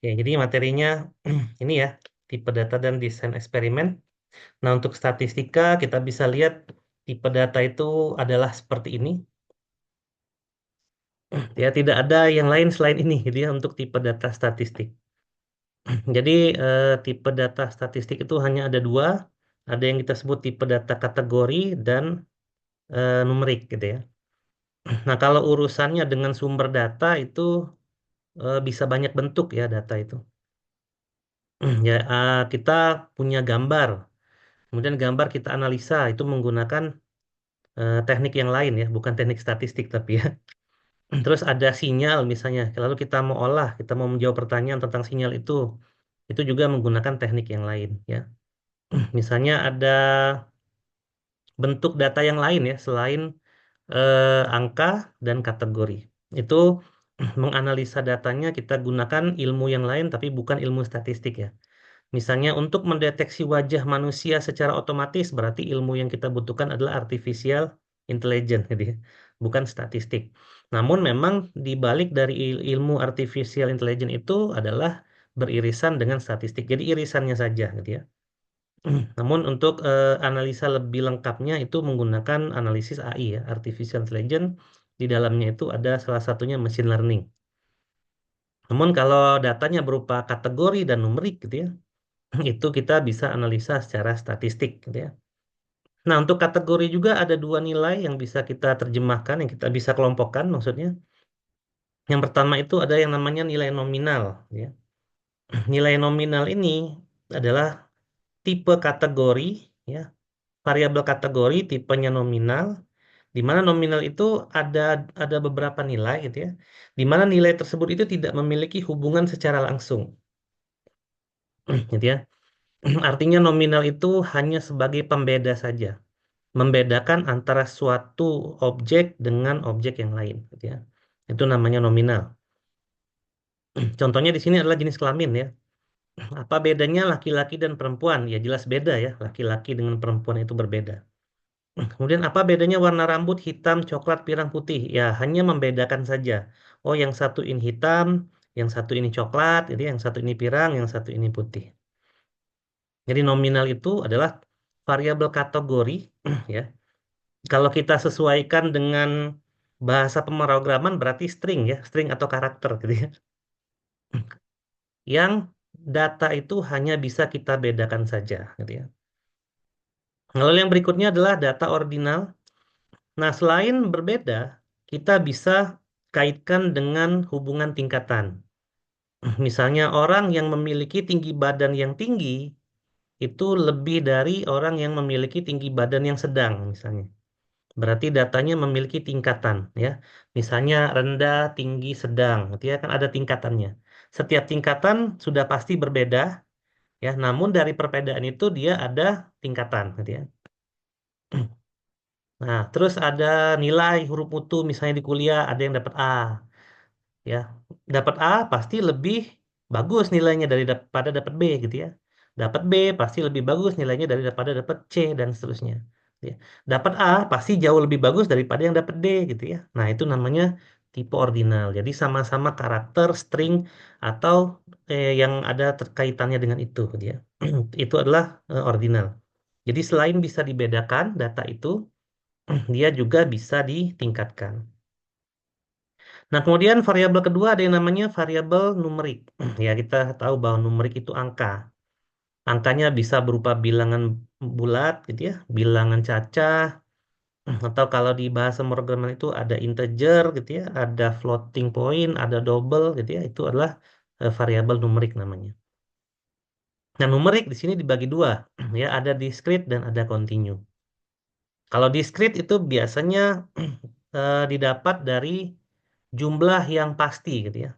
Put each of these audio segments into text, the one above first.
Ya, jadi materinya ini ya, tipe data dan desain eksperimen. Nah, untuk statistika kita bisa lihat tipe data itu adalah seperti ini. Ya, tidak ada yang lain selain ini gitu ya untuk tipe data statistik. Jadi tipe data statistik itu hanya ada dua, ada yang kita sebut tipe data kategori dan numerik gitu ya. Nah, kalau urusannya dengan sumber data itu bisa banyak bentuk ya data itu. Ya, kita punya gambar, kemudian gambar kita analisa itu menggunakan teknik yang lain ya, bukan teknik statistik tapi ya. Terus ada sinyal misalnya, lalu kita mau olah, kita mau menjawab pertanyaan tentang sinyal itu juga menggunakan teknik yang lain ya. Misalnya ada bentuk data yang lain ya selain angka dan kategori. Itu menganalisa datanya kita gunakan ilmu yang lain tapi bukan ilmu statistik ya. Misalnya untuk mendeteksi wajah manusia secara otomatis berarti ilmu yang kita butuhkan adalah artificial intelligence gitu ya, bukan statistik. Namun memang di balik dari ilmu artificial intelligence itu adalah beririsan dengan statistik. Jadi irisannya saja gitu ya. Namun untuk analisa lebih lengkapnya itu menggunakan analisis AI ya, artificial intelligence. Di dalamnya itu ada salah satunya machine learning. Namun kalau datanya berupa kategori dan numerik gitu ya, itu kita bisa analisa secara statistik gitu ya. Nah, untuk kategori juga ada dua nilai yang bisa kita terjemahkan, yang kita bisa kelompokkan maksudnya. Yang pertama itu ada yang namanya nilai nominal ya. Nilai nominal ini adalah tipe kategori ya, variabel kategori tipenya nominal, di mana nominal itu ada ada beberapa nilai gitu ya. Di mana nilai tersebut itu tidak memiliki hubungan secara langsung gitu ya. Artinya nominal itu hanya sebagai pembeda saja, membedakan antara suatu objek dengan objek yang lain, gitu ya. Itu namanya nominal. Contohnya di sini adalah jenis kelamin ya. Apa bedanya laki-laki dan perempuan? Ya jelas beda ya. Laki-laki dengan perempuan itu berbeda. Kemudian apa bedanya warna rambut hitam, coklat, pirang, putih? Ya hanya membedakan saja. Oh yang satu ini hitam, yang satu ini coklat, jadi yang satu ini pirang, yang satu ini putih. Jadi nominal itu adalah variabel kategori ya. Kalau kita sesuaikan dengan bahasa pemrograman berarti string ya, string atau karakter gitu ya. Yang data itu hanya bisa kita bedakan saja gitu ya. Lalu yang berikutnya adalah data ordinal. Nah, selain berbeda, kita bisa kaitkan dengan hubungan tingkatan. Misalnya orang yang memiliki tinggi badan yang tinggi itu lebih dari orang yang memiliki tinggi badan yang sedang misalnya. Berarti datanya memiliki tingkatan ya. Misalnya rendah, tinggi, sedang, gitu ya kan ada tingkatannya. Setiap tingkatan sudah pasti berbeda ya, namun dari perbedaan itu dia ada tingkatan gitu ya. Nah, terus ada nilai huruf mutu misalnya di kuliah ada yang dapat A ya. Dapat A pasti lebih bagus nilainya daripada dapat B gitu ya. Dapat B pasti lebih bagus nilainya daripada dapat C dan seterusnya. Ya. Dapat A pasti jauh lebih bagus daripada yang dapat D gitu ya. Nah, itu namanya tipe ordinal. Jadi sama-sama karakter, string atau yang ada terkaitannya dengan itu gitu ya. Itu adalah ordinal. Jadi selain bisa dibedakan data itu, dia juga bisa ditingkatkan. Nah, kemudian variabel kedua ada yang namanya variabel numerik. Ya, kita tahu bahwa numerik itu angka. Angkanya bisa berupa bilangan bulat gitu ya, bilangan cacah, atau kalau di bahasa pemrograman itu ada integer gitu ya, ada floating point, ada double gitu ya, itu adalah variabel numerik namanya. Nah, numerik di sini dibagi dua, ya, ada discrete dan ada continue. Kalau discrete itu biasanya didapat dari jumlah yang pasti gitu ya.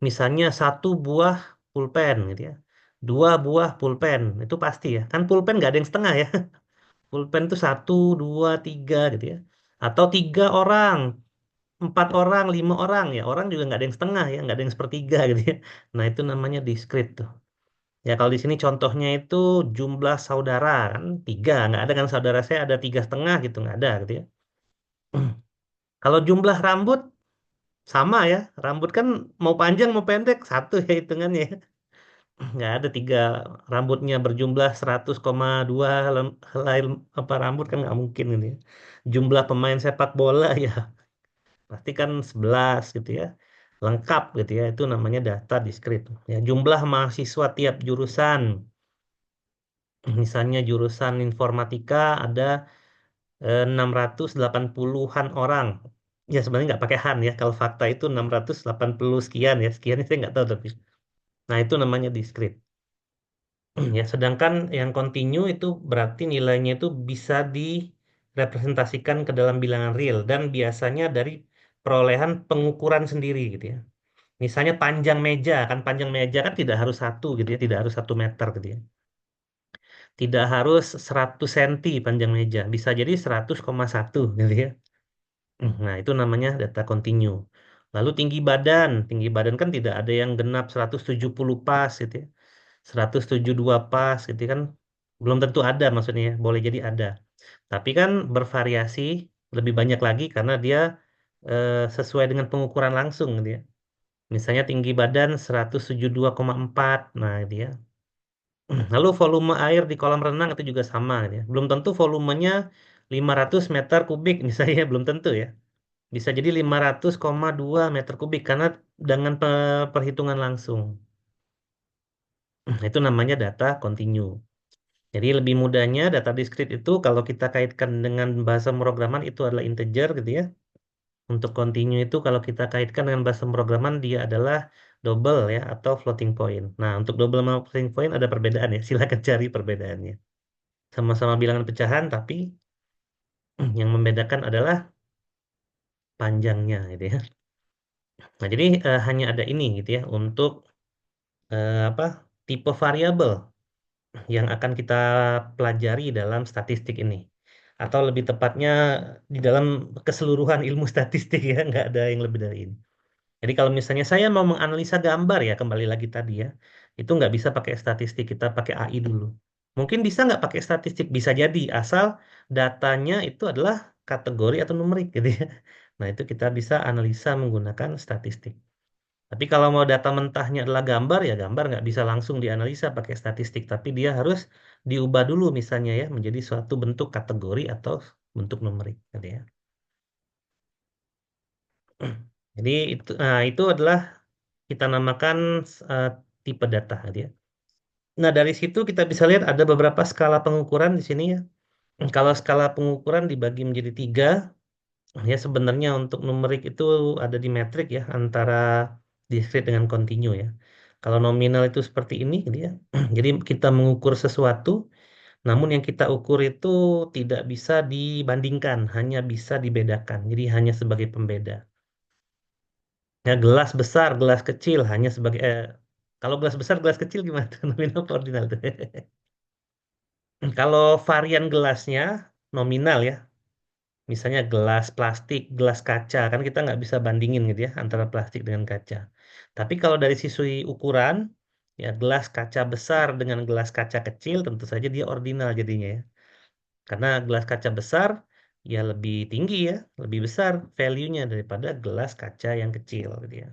Misalnya satu buah pulpen gitu ya. Dua buah pulpen, itu pasti ya. Kan pulpen nggak ada yang setengah ya. Pulpen itu satu, dua, tiga gitu ya. Atau tiga orang, empat orang, lima orang ya. Orang juga nggak ada yang setengah ya, nggak ada yang sepertiga gitu ya. Nah itu namanya discrete tuh. Ya kalau di sini contohnya itu jumlah saudara kan tiga, nggak ada kan saudara saya ada tiga setengah gitu nggak ada gitu ya. Kalau jumlah rambut Sama ya, rambut kan mau panjang mau pendek satu ya hitungannya. Nggak ada tiga rambutnya berjumlah 100,2 helai apa rambut kan nggak mungkin gitu ya. Jumlah pemain sepak bola ya pasti kan 11 gitu ya. Lengkap gitu ya, itu namanya data diskrit. Ya, jumlah mahasiswa tiap jurusan. Misalnya jurusan informatika ada 680-an orang. Ya sebenarnya nggak pakai han ya. Kalau fakta itu 680 sekian ya. Sekian saya nggak tahu tapi. Nah itu namanya diskrit. Ya, sedangkan yang kontinu itu berarti nilainya itu bisa direpresentasikan ke dalam bilangan real dan biasanya dari perolehan pengukuran sendiri gitu ya. Misalnya panjang meja kan panjang meja kan tidak harus satu gitu ya, tidak harus 1 meter gitu ya. Tidak harus 100 senti panjang meja, bisa jadi 100,1 gitu ya. Nah, itu namanya data kontinu. Lalu tinggi badan kan tidak ada yang genap 170 pas gitu ya. 172 pas gitu kan belum tentu ada maksudnya ya. Boleh jadi ada. Tapi kan bervariasi lebih banyak lagi karena dia sesuai dengan pengukuran langsung gitu ya. Misalnya tinggi badan 172,4. Nah, dia. Lalu volume air di kolam renang itu juga sama gitu ya. Belum tentu volumenya 500 meter kubik misalnya belum tentu ya. Bisa jadi 500,2 meter kubik karena dengan perhitungan langsung. Itu namanya data kontinu. Jadi lebih mudahnya data diskrit itu kalau kita kaitkan dengan bahasa pemrograman itu adalah integer gitu ya. Untuk kontinu itu kalau kita kaitkan dengan bahasa pemrograman dia adalah double ya atau floating point. Nah, untuk double sama floating point ada perbedaan ya. Silakan cari perbedaannya. Sama-sama bilangan pecahan tapi yang membedakan adalah panjangnya gitu ya. Nah, jadi hanya ada ini gitu ya untuk apa tipe variabel yang akan kita pelajari dalam statistik ini. Atau lebih tepatnya di dalam keseluruhan ilmu statistik ya, nggak ada yang lebih dari ini. Jadi kalau misalnya saya mau menganalisa gambar ya, kembali lagi tadi ya, itu nggak bisa pakai statistik, kita pakai AI dulu. Mungkin bisa nggak pakai statistik? Bisa jadi, asal datanya itu adalah kategori atau numerik gitu ya. Nah itu kita bisa analisa menggunakan statistik. Tapi kalau mau data mentahnya adalah gambar, ya gambar nggak bisa langsung dianalisa pakai statistik. Tapi dia harus diubah dulu misalnya ya, menjadi suatu bentuk kategori atau bentuk numerik. Gitu ya. Jadi itu adalah kita namakan eh, tipe data. Gitu ya. Nah dari situ kita bisa lihat ada beberapa skala pengukuran di sini ya. Kalau skala pengukuran dibagi menjadi tiga, ya sebenarnya untuk numerik itu ada di metrik ya antara diskrit dengan kontinu ya. Kalau nominal itu seperti ini gitu ya. Jadi kita mengukur sesuatu, namun yang kita ukur itu tidak bisa dibandingkan, hanya bisa dibedakan. Jadi hanya sebagai pembeda. Ya gelas besar, gelas kecil hanya sebagai kalau gelas besar, gelas kecil gimana? Nominal atau ordinal tuh. Kalau varian gelasnya nominal ya. Misalnya gelas plastik, gelas kaca, kan kita nggak bisa bandingin gitu ya antara plastik dengan kaca. Tapi kalau dari sisi ukuran, ya gelas kaca besar dengan gelas kaca kecil tentu saja dia ordinal jadinya ya. Karena gelas kaca besar ya lebih tinggi ya, lebih besar value-nya daripada gelas kaca yang kecil gitu ya.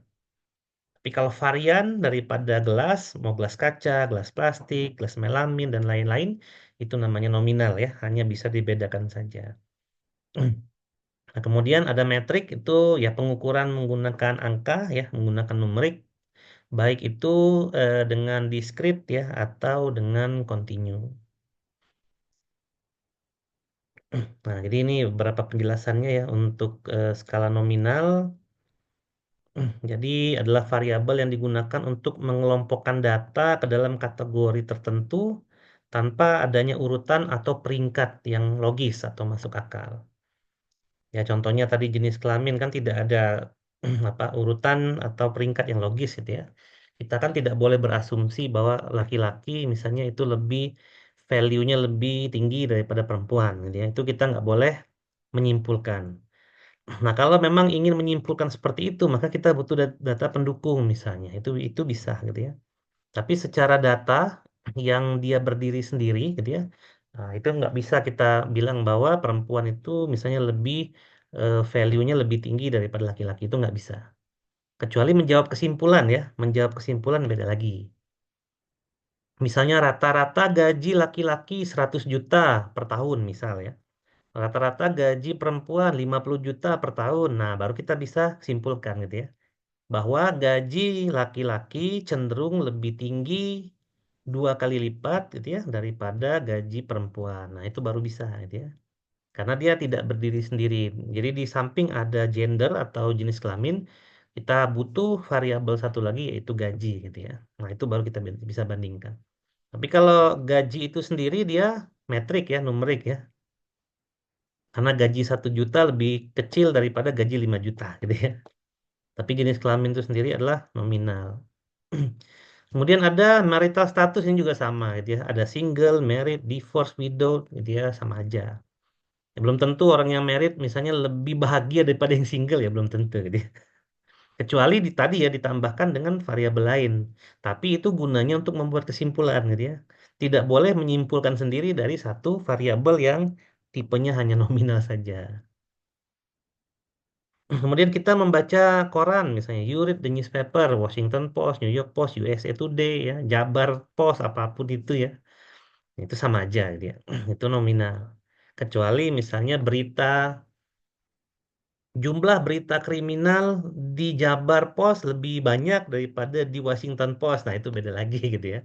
Tapi kalau varian daripada gelas, mau gelas kaca, gelas plastik, gelas melamin dan lain-lain, itu namanya nominal ya, hanya bisa dibedakan saja. Nah, kemudian ada metrik itu ya pengukuran menggunakan angka ya, menggunakan numerik, baik itu dengan diskrit ya atau dengan kontinu. Nah, jadi ini beberapa penjelasannya ya untuk skala nominal. Jadi adalah variabel yang digunakan untuk mengelompokkan data ke dalam kategori tertentu tanpa adanya urutan atau peringkat yang logis atau masuk akal. Ya, contohnya tadi jenis kelamin kan tidak ada apa urutan atau peringkat yang logis gitu ya. Kita kan tidak boleh berasumsi bahwa laki-laki misalnya itu lebih value-nya lebih tinggi daripada perempuan gitu ya. Itu kita nggak boleh menyimpulkan. Nah, kalau memang ingin menyimpulkan seperti itu, maka kita butuh data pendukung misalnya. Itu bisa gitu ya. Tapi secara data yang dia berdiri sendiri gitu ya. Nah, itu nggak bisa kita bilang bahwa perempuan itu misalnya lebih value-nya lebih tinggi daripada laki-laki itu nggak bisa. Kecuali menjawab kesimpulan ya, menjawab kesimpulan beda lagi. Misalnya rata-rata gaji laki-laki 100 juta per tahun misal ya. Rata-rata gaji perempuan 50 juta per tahun. Nah, baru kita bisa simpulkan gitu ya. Bahwa gaji laki-laki cenderung lebih tinggi 2 kali lipat gitu ya daripada gaji perempuan. Nah, itu baru bisa gitu ya. Karena dia tidak berdiri sendiri. Jadi di samping ada gender atau jenis kelamin, kita butuh variabel satu lagi yaitu gaji gitu ya. Nah, itu baru kita bisa bandingkan. Tapi kalau gaji itu sendiri dia metrik ya, numerik ya. Karena gaji 1 juta lebih kecil daripada gaji 5 juta gitu ya. Tapi jenis kelamin itu sendiri adalah nominal. Kemudian ada marital status ini juga sama gitu ya. Ada single, married, divorce, widow gitu ya, sama aja. Ya, belum tentu orang yang married misalnya lebih bahagia daripada yang single ya, belum tentu gitu ya. Kecuali tadi ya ditambahkan dengan variabel lain. Tapi itu gunanya untuk membuat kesimpulan gitu ya. Tidak boleh menyimpulkan sendiri dari satu variabel yang tipenya hanya nominal saja. Kemudian kita membaca koran, misalnya you read the newspaper, Washington Post, New York Post, USA Today, ya, Jabar Post, apapun itu ya, itu sama aja gitu ya. Itu nominal. Kecuali misalnya jumlah berita kriminal di Jabar Post lebih banyak daripada di Washington Post. Nah, itu beda lagi gitu ya.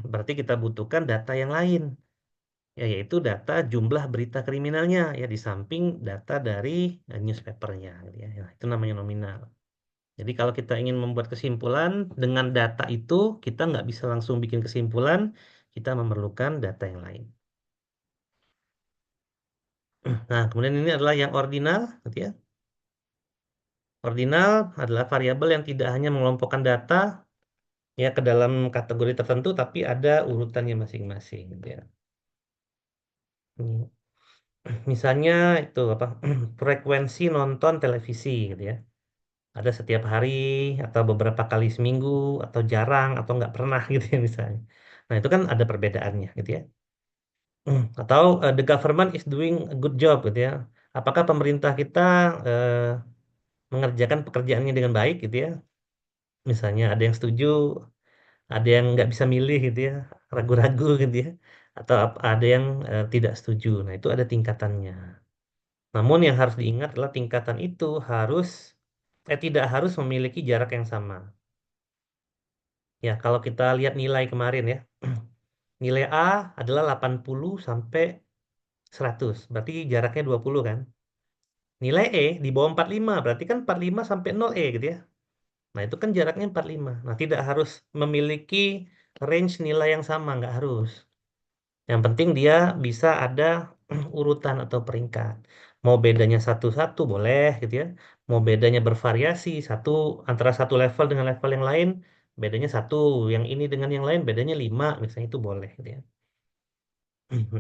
Berarti kita butuhkan data yang lain, ya, yaitu data jumlah berita kriminalnya ya di samping data dari newspapernya gitu ya. Nah, itu namanya nominal. Jadi kalau kita ingin membuat kesimpulan dengan data itu, kita nggak bisa langsung bikin kesimpulan, kita memerlukan data yang lain. Nah, kemudian ini adalah yang ordinal, gitu ya. Ordinal adalah variabel yang tidak hanya mengelompokkan data ya ke dalam kategori tertentu, tapi ada urutannya masing-masing, gitu ya. Hmm. Misalnya itu apa? Frekuensi nonton televisi, gitu ya. Ada setiap hari atau beberapa kali seminggu atau jarang atau nggak pernah gitu ya misalnya. Nah, itu kan ada perbedaannya, gitu ya. Atau the government is doing a good job gitu ya. Apakah pemerintah kita eh, mengerjakan pekerjaannya dengan baik gitu ya? Misalnya ada yang setuju, ada yang nggak bisa milih gitu ya, ragu-ragu gitu ya, atau ada yang tidak setuju. Nah, itu ada tingkatannya. Namun yang harus diingat adalah tingkatan itu tidak harus memiliki jarak yang sama. Ya, kalau kita lihat nilai kemarin ya, nilai A adalah 80 sampai 100, berarti jaraknya 20 kan? Nilai E di bawah 45 berarti kan 45 sampai 0 E gitu ya. Nah, itu kan jaraknya 45. Nah, tidak harus memiliki range nilai yang sama, nggak harus. Yang penting dia bisa ada urutan atau peringkat. Mau bedanya satu-satu boleh gitu ya. Mau bedanya bervariasi, antara satu level dengan level yang lain, bedanya satu. Yang ini dengan yang lain bedanya 5, misalnya itu boleh gitu ya.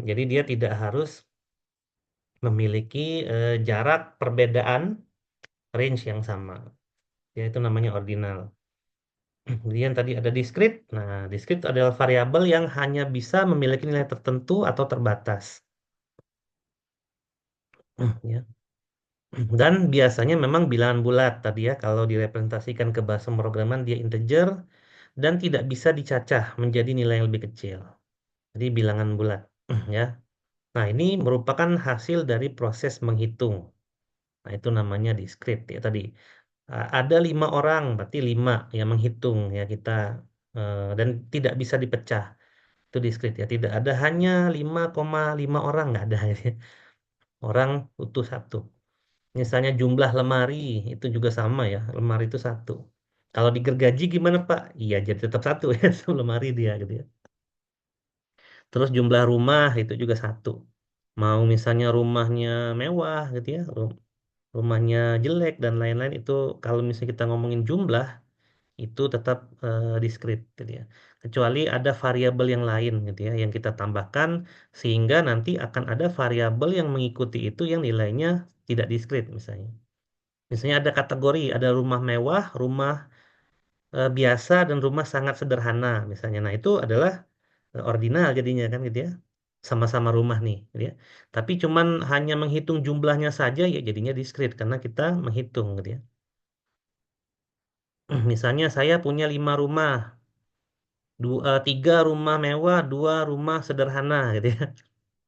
Jadi dia tidak harus memiliki jarak perbedaan range yang sama. Ya, itu namanya ordinal. Kemudian tadi ada discrete. Nah, discrete adalah variabel yang hanya bisa memiliki nilai tertentu atau terbatas. Ya. Dan biasanya memang bilangan bulat tadi ya, kalau direpresentasikan ke bahasa pemrograman dia integer dan tidak bisa dicacah menjadi nilai yang lebih kecil. Jadi bilangan bulat, ya. Nah, ini merupakan hasil dari proses menghitung. Nah, itu namanya discrete ya tadi. Ada 5 orang, berarti 5 yang menghitung ya kita dan tidak bisa dipecah. Itu discrete ya. Tidak ada hanya 5,5 orang, nggak ada ya. Orang utuh satu. Misalnya jumlah lemari itu juga sama ya. Lemari itu satu. Kalau digergaji gimana Pak? Iya jadi tetap satu ya satu lemari dia gitu ya. Terus jumlah rumah itu juga satu. Mau misalnya rumahnya mewah gitu ya, rumahnya jelek dan lain-lain itu kalau misalnya kita ngomongin jumlah itu tetap diskrit gitu ya. Kecuali ada variabel yang lain gitu ya yang kita tambahkan sehingga nanti akan ada variabel yang mengikuti itu yang nilainya tidak diskrit misalnya. Misalnya ada kategori, ada rumah mewah, rumah biasa dan rumah sangat sederhana misalnya. Nah, itu adalah ordinal jadinya kan gitu ya. Sama-sama rumah nih gitu ya. Tapi cuman hanya menghitung jumlahnya saja ya jadinya diskrit karena kita menghitung gitu ya. Misalnya saya punya 5 rumah, tiga rumah mewah, dua rumah sederhana gitu ya.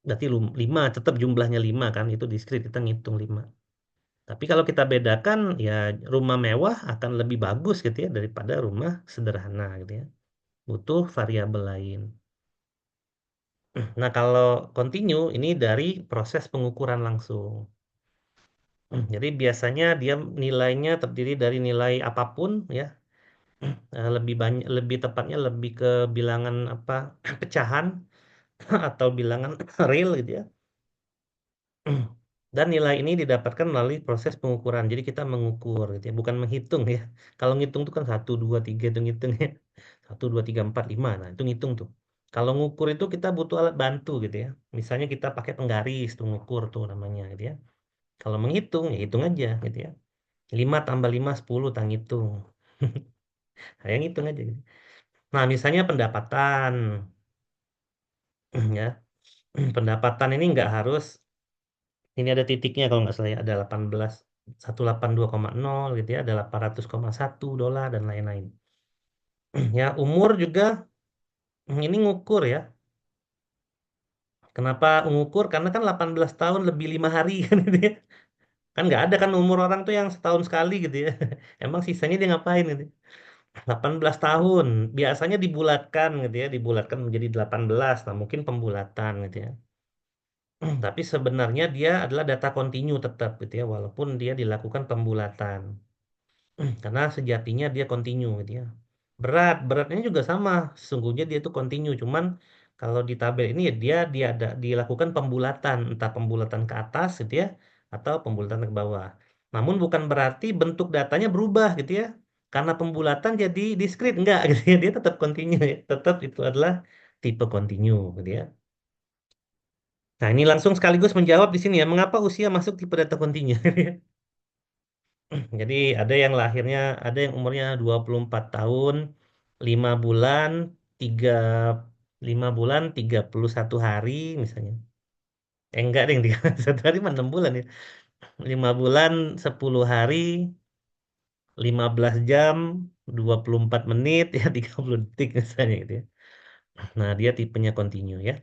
Berarti lima, tetap jumlahnya lima kan, itu diskrit kita ngitung lima. Tapi kalau kita bedakan ya rumah mewah akan lebih bagus gitu ya daripada rumah sederhana gitu ya. Butuh variabel lain. Nah kalau continue ini dari proses pengukuran langsung. Jadi biasanya dia nilainya terdiri dari nilai apapun ya. Lebih banyak, lebih tepatnya lebih ke bilangan apa pecahan atau bilangan real gitu ya. Dan nilai ini didapatkan melalui proses pengukuran. Jadi kita mengukur gitu ya, bukan menghitung ya. Kalau ngitung tuh kan satu, dua, tiga itu ngitung ya. Satu, dua, tiga, empat, lima. Nah itu ngitung tuh. Kalau ngukur itu kita butuh alat bantu gitu ya. Misalnya kita pakai penggaris tuh ngukur tuh namanya gitu ya. Kalau menghitung ya hitung aja gitu ya. 5 tambah 5 10 tang hitung. Saya ngitung aja gitu. Nah misalnya pendapatan ya. Pendapatan ini nggak harus ini ada titiknya kalau nggak salah ya, ada 18 182,0 gitu ya, ada 800,1 dolar dan lain-lain. Ya, umur juga ini ngukur ya. Kenapa ngukur? Karena kan 18 tahun lebih 5 hari kan gitu ya. Kan nggak ada kan umur orang tuh yang setahun sekali gitu ya. Emang sisanya dia ngapain gitu. 18 tahun biasanya dibulatkan gitu ya, dibulatkan menjadi 18. Nah, mungkin pembulatan gitu ya. Tapi sebenarnya dia adalah data kontinu tetap gitu ya, walaupun dia dilakukan pembulatan. Karena sejatinya dia kontinu gitu ya. Beratnya juga sama. Sesungguhnya dia itu kontinu, cuman kalau di tabel ini ya dia ada dilakukan pembulatan, entah pembulatan ke atas gitu ya, atau pembulatan ke bawah. Namun bukan berarti bentuk datanya berubah gitu ya. Karena pembulatan jadi diskrit enggak gitu ya. Dia tetap kontinu ya. Tetap itu adalah tipe kontinu gitu ya. Nah, ini langsung sekaligus menjawab di sini ya, mengapa usia masuk tipe data kontinu. Jadi ada yang umurnya 24 tahun, 5 bulan, 3 5 bulan 31 hari misalnya. Enggak deh, 31 hari mah 6 bulan ya. 5 bulan 10 hari, 15 jam, 24 menit ya 30 detik misalnya gitu ya. Nah, dia tipenya continue ya.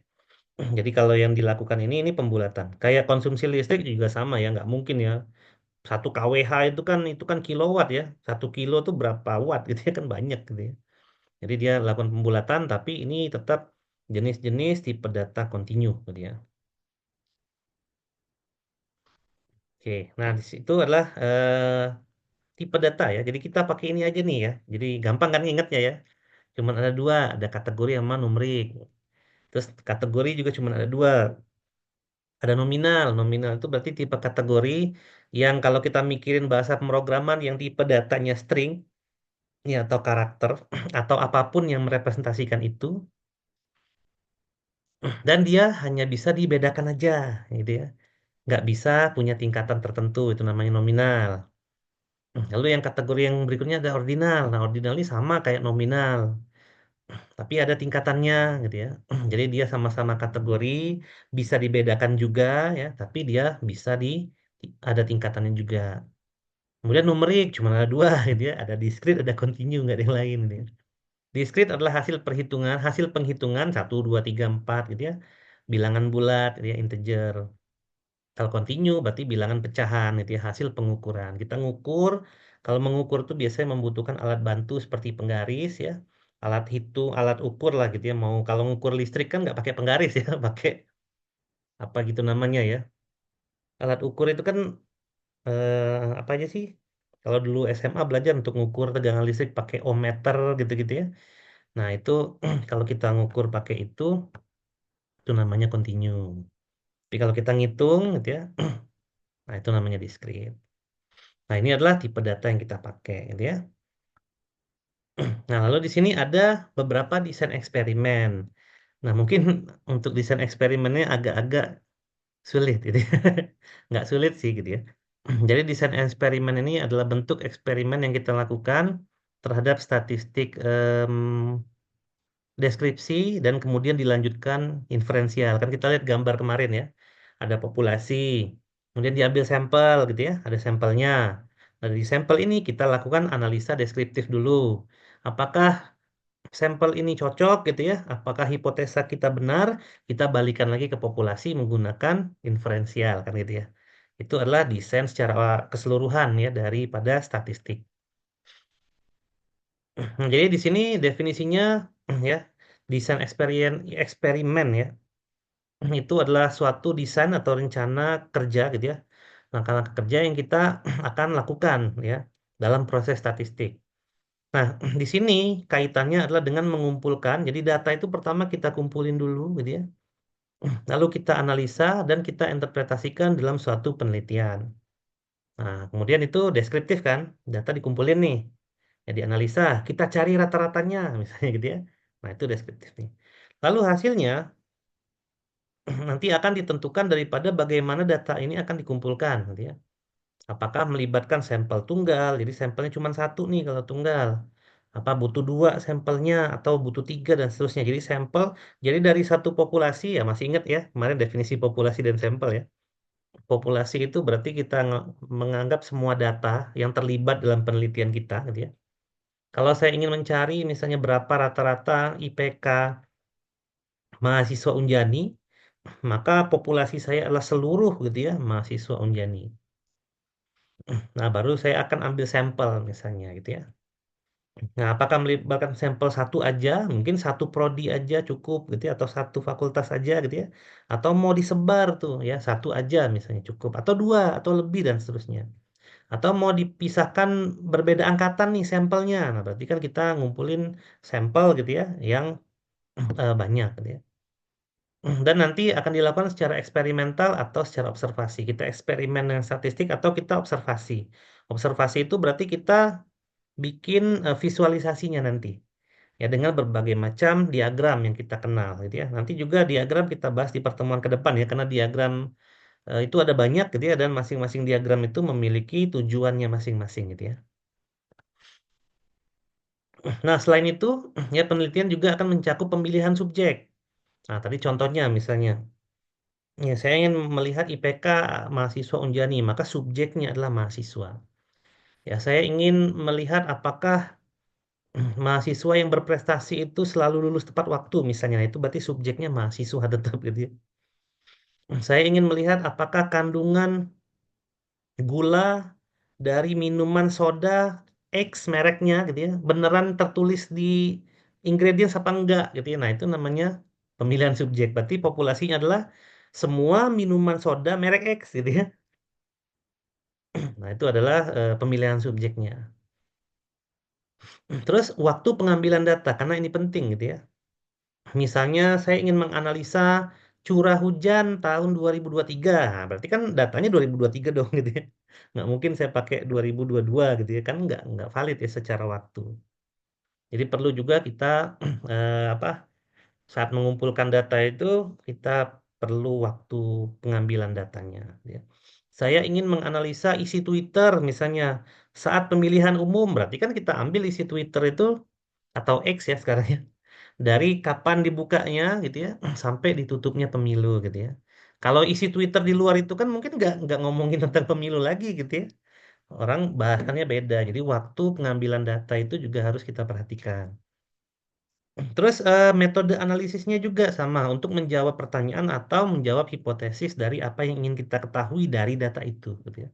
Jadi kalau yang dilakukan ini pembulatan. Kayak konsumsi listrik juga sama ya, nggak mungkin ya. 1 kWh itu kan kilowatt ya. 1 kilo tuh berapa watt gitu ya kan banyak gitu ya. Jadi dia lakukan pembulatan tapi ini tetap jenis-jenis tipe data continue gitu ya. Oke, nah di situ adalah tipe data ya. Jadi kita pakai ini aja nih ya. Jadi gampang kan ingatnya ya. Cuman ada dua, ada kategori sama numerik. Terus kategori juga cuman ada dua. Ada nominal. Nominal itu berarti tipe kategori yang kalau kita mikirin bahasa pemrograman yang tipe datanya string ya atau karakter atau apapun yang merepresentasikan itu dan dia hanya bisa dibedakan aja gitu ya, nggak bisa punya tingkatan tertentu, itu namanya nominal. Lalu yang kategori yang berikutnya ada ordinal. Nah, ordinal ini sama kayak nominal tapi ada tingkatannya gitu ya. Jadi dia sama-sama kategori, bisa dibedakan juga ya, tapi dia bisa ada tingkatannya juga. Kemudian numerik cuma ada dua gitu ya, ada discrete ada continue, nggak ada yang lain gitu ya. Discrete adalah hasil penghitungan satu 2 3 4 gitu ya. Bilangan bulat gitu ya, integer. Kalau continue berarti bilangan pecahan gitu ya, hasil pengukuran. Kita ngukur, kalau mengukur itu biasanya membutuhkan alat bantu seperti penggaris ya. Alat ukur lah gitu ya. Mau kalau ngukur listrik kan nggak pakai penggaris ya, pakai apa gitu namanya ya. Alat ukur itu kan apa aja sih? Kalau dulu SMA belajar untuk ngukur tegangan listrik pakai ohmmeter gitu-gitu ya. Nah, itu kalau kita ngukur pakai itu namanya continue. Tapi kalau kita ngitung gitu ya, nah itu namanya discrete. Nah, ini adalah tipe data yang kita pakai gitu ya. Nah, lalu di sini ada beberapa desain eksperimen. Nah, mungkin untuk desain eksperimennya agak-agak sulit gitu ya. Nggak sulit sih gitu ya. Jadi desain eksperimen ini adalah bentuk eksperimen yang kita lakukan terhadap statistik deskripsi dan kemudian dilanjutkan inferensial. Kan kita lihat gambar kemarin ya. Ada populasi, kemudian diambil sampel gitu ya, ada sampelnya. Nah, dari sampel ini kita lakukan analisa deskriptif dulu. Apakah sampel ini cocok gitu ya? Apakah hipotesa kita benar? Kita balikan lagi ke populasi menggunakan inferensial kan gitu ya. Itu adalah desain secara keseluruhan ya daripada statistik. Jadi di sini definisinya ya desain eksperimen ya itu adalah suatu desain atau rencana kerja gitu ya. Langkah-langkah kerja yang kita akan lakukan ya dalam proses statistik. Nah, di sini kaitannya adalah dengan mengumpulkan. Jadi data itu pertama kita kumpulin dulu gitu ya. Lalu kita analisa dan kita interpretasikan dalam suatu penelitian. Nah, kemudian itu deskriptif kan, data dikumpulin nih. Ya dianalisa, kita cari rata-ratanya misalnya gitu ya. Nah, itu deskriptif nih. Lalu hasilnya nanti akan ditentukan daripada bagaimana data ini akan dikumpulkan gitu ya. Apakah melibatkan sampel tunggal, jadi sampelnya cuma satu nih kalau tunggal. Apa butuh dua sampelnya atau butuh tiga dan seterusnya. Jadi sampel, jadi dari satu populasi ya masih ingat ya kemarin definisi populasi dan sampel ya. Populasi itu berarti kita menganggap semua data yang terlibat dalam penelitian kita gitu ya. Kalau saya ingin mencari misalnya berapa rata-rata IPK mahasiswa Unjani, maka populasi saya adalah seluruh gitu ya mahasiswa Unjani. Nah, baru saya akan ambil sampel misalnya gitu ya. Nah, apakah melibatkan sampel satu aja, mungkin satu prodi aja cukup gitu ya, atau satu fakultas aja gitu ya, atau mau disebar tuh ya satu aja misalnya cukup, atau dua atau lebih dan seterusnya, atau mau dipisahkan berbeda angkatan nih sampelnya. Nah, berarti kan kita ngumpulin sampel gitu ya, yang banyak gitu ya. Dan nanti akan dilakukan secara eksperimental atau secara observasi. Kita eksperimen dengan statistik atau kita observasi. Observasi itu berarti kita bikin visualisasinya nanti ya dengan berbagai macam diagram yang kita kenal gitu ya. Nanti juga diagram kita bahas di pertemuan ke depan ya karena diagram itu ada banyak gitu ya dan masing-masing diagram itu memiliki tujuannya masing-masing gitu ya. Nah, selain itu ya penelitian juga akan mencakup pemilihan subjek. Nah, tadi contohnya misalnya ya saya ingin melihat IPK mahasiswa Unjani, maka subjeknya adalah mahasiswa. Ya, saya ingin melihat apakah mahasiswa yang berprestasi itu selalu lulus tepat waktu misalnya. Nah, itu berarti subjeknya mahasiswa tetap gitu ya. Saya ingin melihat apakah kandungan gula dari minuman soda X mereknya gitu ya beneran tertulis di ingredients apa enggak gitu ya. Nah, itu namanya pemilihan subjek. Berarti populasinya adalah semua minuman soda merek X gitu ya. Nah, itu adalah pemilihan subjeknya. Terus waktu pengambilan data karena ini penting gitu ya. Misalnya saya ingin menganalisa curah hujan tahun 2023. Nah, berarti kan datanya 2023 dong gitu ya. Nggak mungkin saya pakai 2022 gitu ya. Kan nggak valid ya secara waktu. Jadi perlu juga kita apa saat mengumpulkan data itu kita perlu waktu pengambilan datanya ya. Saya ingin menganalisa isi Twitter misalnya saat pemilihan umum. Berarti kan kita ambil isi Twitter itu atau X ya sekarang ya dari kapan dibukanya gitu ya sampai ditutupnya pemilu gitu ya. Kalau isi Twitter di luar itu kan mungkin nggak ngomongin tentang pemilu lagi gitu ya. Orang bahasannya beda. Jadi waktu pengambilan data itu juga harus kita perhatikan. Terus metode analisisnya juga sama untuk menjawab pertanyaan atau menjawab hipotesis dari apa yang ingin kita ketahui dari data itu gitu ya.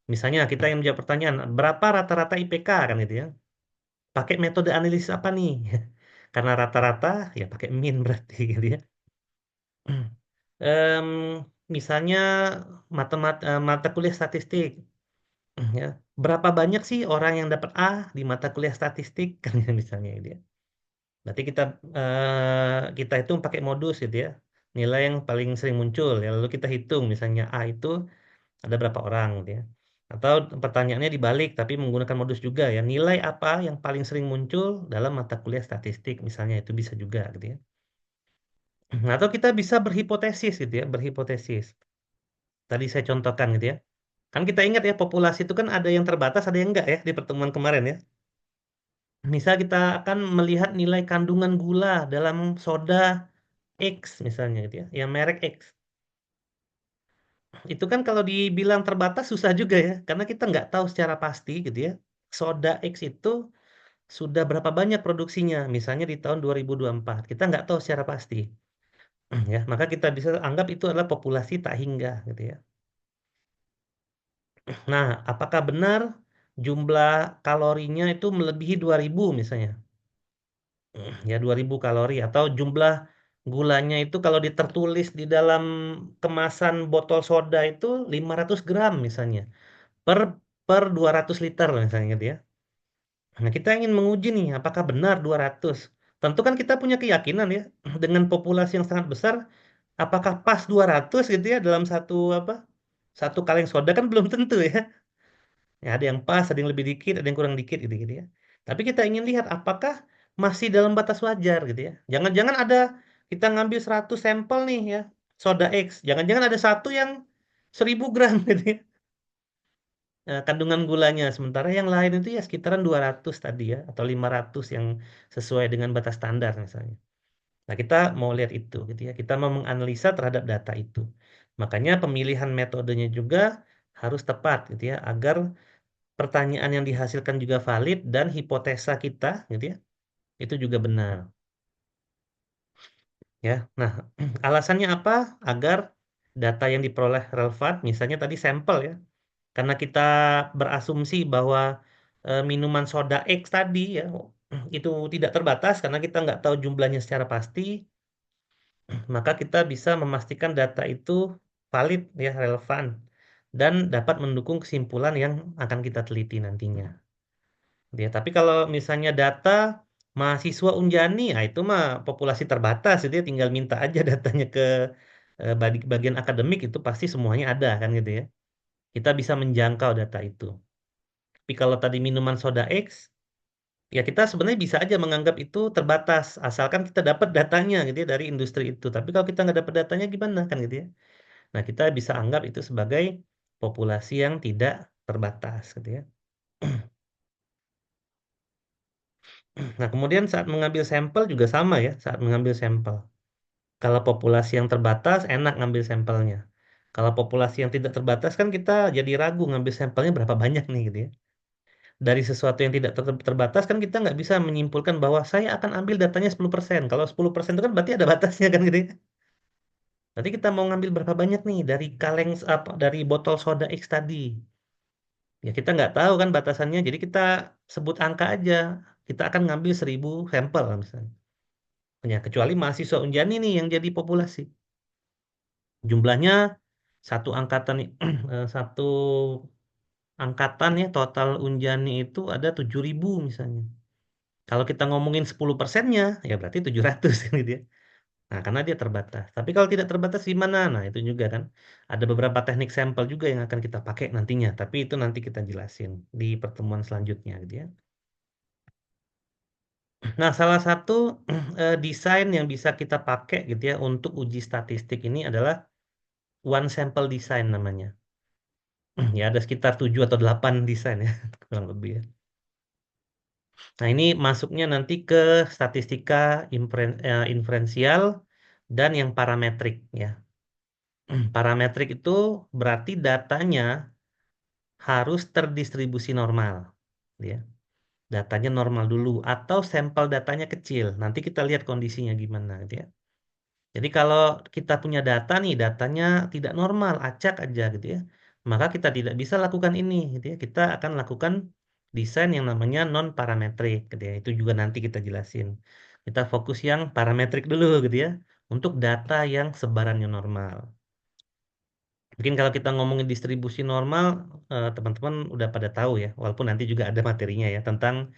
Misalnya kita yang menjawab pertanyaan berapa rata-rata IPK kan gitu ya. Pakai metode analisis apa nih? Karena rata-rata ya pakai min berarti gitu ya. Em, misalnya mata kuliah statistik, ya. Berapa banyak sih orang yang dapat A di mata kuliah statistik kan ya, misalnya gitu ya. Berarti kita hitung pakai modus gitu ya. Nilai yang paling sering muncul ya. Lalu kita hitung misalnya A itu ada berapa orang gitu ya. Atau pertanyaannya dibalik tapi menggunakan modus juga ya. Nilai apa yang paling sering muncul dalam mata kuliah statistik misalnya itu bisa juga gitu ya. Atau kita bisa berhipotesis gitu ya, berhipotesis. Tadi saya contohkan gitu ya. Kan kita ingat ya, populasi itu kan ada yang terbatas, ada yang enggak ya di pertemuan kemarin ya. Misal kita akan melihat nilai kandungan gula dalam soda X misalnya gitu ya, yang merek X. Itu kan kalau dibilang terbatas susah juga ya, karena kita nggak tahu secara pasti gitu ya. Soda X itu sudah berapa banyak produksinya, misalnya di tahun 2024. Kita nggak tahu secara pasti. Ya, maka kita bisa anggap itu adalah populasi tak hingga gitu ya. Nah, apakah benar jumlah kalorinya itu melebihi 2000 misalnya? Ya 2000 kalori atau jumlah gulanya itu kalau ditertulis di dalam kemasan botol soda itu 500 gram misalnya per 200 liter misalnya gitu ya. Nah, kita ingin menguji nih apakah benar 200. Tentu kan kita punya keyakinan ya dengan populasi yang sangat besar apakah pas 200 gitu ya dalam satu apa? Satu kaleng soda kan belum tentu ya. Ya, ada yang pas, ada yang lebih dikit, ada yang kurang dikit gitu ya. Tapi kita ingin lihat apakah masih dalam batas wajar gitu ya. Jangan-jangan ada kita ngambil 100 sampel nih ya, soda X. Jangan-jangan ada satu yang 1000 gram gitu ya. Kandungan gulanya. Sementara yang lain itu ya sekitaran 200 tadi ya, atau 500 yang sesuai dengan batas standar misalnya. Nah, kita mau lihat itu gitu ya. Kita mau menganalisa terhadap data itu. Makanya pemilihan metodenya juga harus tepat gitu ya, agar pertanyaan yang dihasilkan juga valid dan hipotesa kita gitu ya itu juga benar ya. Nah, alasannya apa? Agar data yang diperoleh relevan, misalnya tadi sampel ya, karena kita berasumsi bahwa minuman soda X tadi ya itu tidak terbatas karena kita nggak tahu jumlahnya secara pasti, maka kita bisa memastikan data itu valid ya, relevan dan dapat mendukung kesimpulan yang akan kita teliti nantinya. Ya, tapi kalau misalnya data mahasiswa Unjani, nah itu mah populasi terbatas, itu ya tinggal minta aja datanya ke bagian akademik itu pasti semuanya ada kan gitu ya. Kita bisa menjangkau data itu. Tapi kalau tadi minuman soda X, ya kita sebenarnya bisa aja menganggap itu terbatas, asalkan kita dapat datanya gitu ya dari industri itu. Tapi kalau kita nggak dapat datanya gimana kan gitu ya. Nah, kita bisa anggap itu sebagai populasi yang tidak terbatas gitu ya. Nah, kemudian saat mengambil sampel juga sama ya, saat mengambil sampel. Kalau populasi yang terbatas, enak ngambil sampelnya. Kalau populasi yang tidak terbatas kan kita jadi ragu ngambil sampelnya berapa banyak nih gitu ya. Dari sesuatu yang tidak terbatas kan kita nggak bisa menyimpulkan bahwa saya akan ambil datanya 10%. Kalau 10% itu kan berarti ada batasnya kan gitu ya. Nanti kita mau ngambil berapa banyak nih dari kaleng apa dari botol soda X tadi. Ya kita nggak tahu kan batasannya. Jadi kita sebut angka aja. Kita akan ngambil 1000 sampel misalnya. Ya, kecuali mahasiswa Unjani nih yang jadi populasi. Jumlahnya satu angkatan satu angkatan ya total Unjani itu ada 7.000 misalnya. Kalau kita ngomongin 10%-nya ya berarti 700 kan gitu ya. Nah, karena dia terbatas. Tapi kalau tidak terbatas gimana? Nah, itu juga kan ada beberapa teknik sampel juga yang akan kita pakai nantinya. Tapi itu nanti kita jelasin di pertemuan selanjutnya gitu ya. Nah, salah satu desain yang bisa kita pakai gitu ya untuk uji statistik ini adalah one sample design namanya. Ya ada sekitar 7 atau 8 desain ya kurang lebih ya. Nah ini masuknya nanti ke statistika inferensial dan yang parametrik ya. Parametrik itu berarti datanya harus terdistribusi normal ya. Datanya normal dulu atau sampel datanya kecil. Nanti kita lihat kondisinya gimana gitu ya. Jadi kalau kita punya data nih, datanya tidak normal, acak aja gitu ya, maka kita tidak bisa lakukan ini gitu ya. Kita akan lakukan desain yang namanya non parametrik gitu ya. Itu juga nanti kita jelasin. Kita fokus yang parametrik dulu gitu ya, untuk data yang sebarannya normal. Mungkin kalau kita ngomongin distribusi normal, teman-teman udah pada tahu ya, walaupun nanti juga ada materinya ya tentang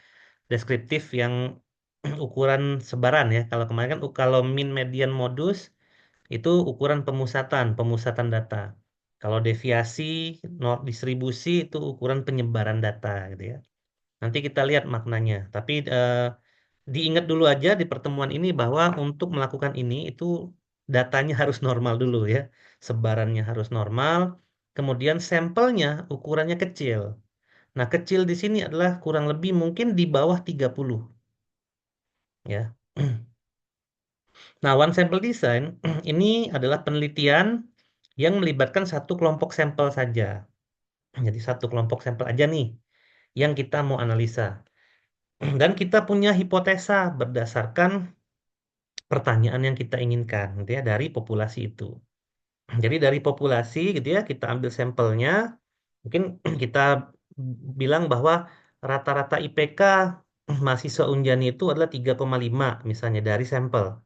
deskriptif yang ukuran sebaran ya. Kalau kemarin kan kalau min, median, modus itu ukuran pemusatan data. Kalau deviasi, distribusi itu ukuran penyebaran data gitu ya. Nanti kita lihat maknanya. Tapi diingat dulu aja di pertemuan ini bahwa untuk melakukan ini itu datanya harus normal dulu ya. Sebarannya harus normal. Kemudian sampelnya ukurannya kecil. Nah, kecil di sini adalah kurang lebih mungkin di bawah 30 ya. Nah, one sample design ini adalah penelitian yang melibatkan satu kelompok sampel saja. Jadi satu kelompok sampel aja nih yang kita mau analisa. Dan kita punya hipotesa berdasarkan pertanyaan yang kita inginkan gitu ya dari populasi itu. Jadi dari populasi gitu ya kita ambil sampelnya, mungkin kita bilang bahwa rata-rata IPK mahasiswa Unjani itu adalah 3,5 misalnya dari sampel.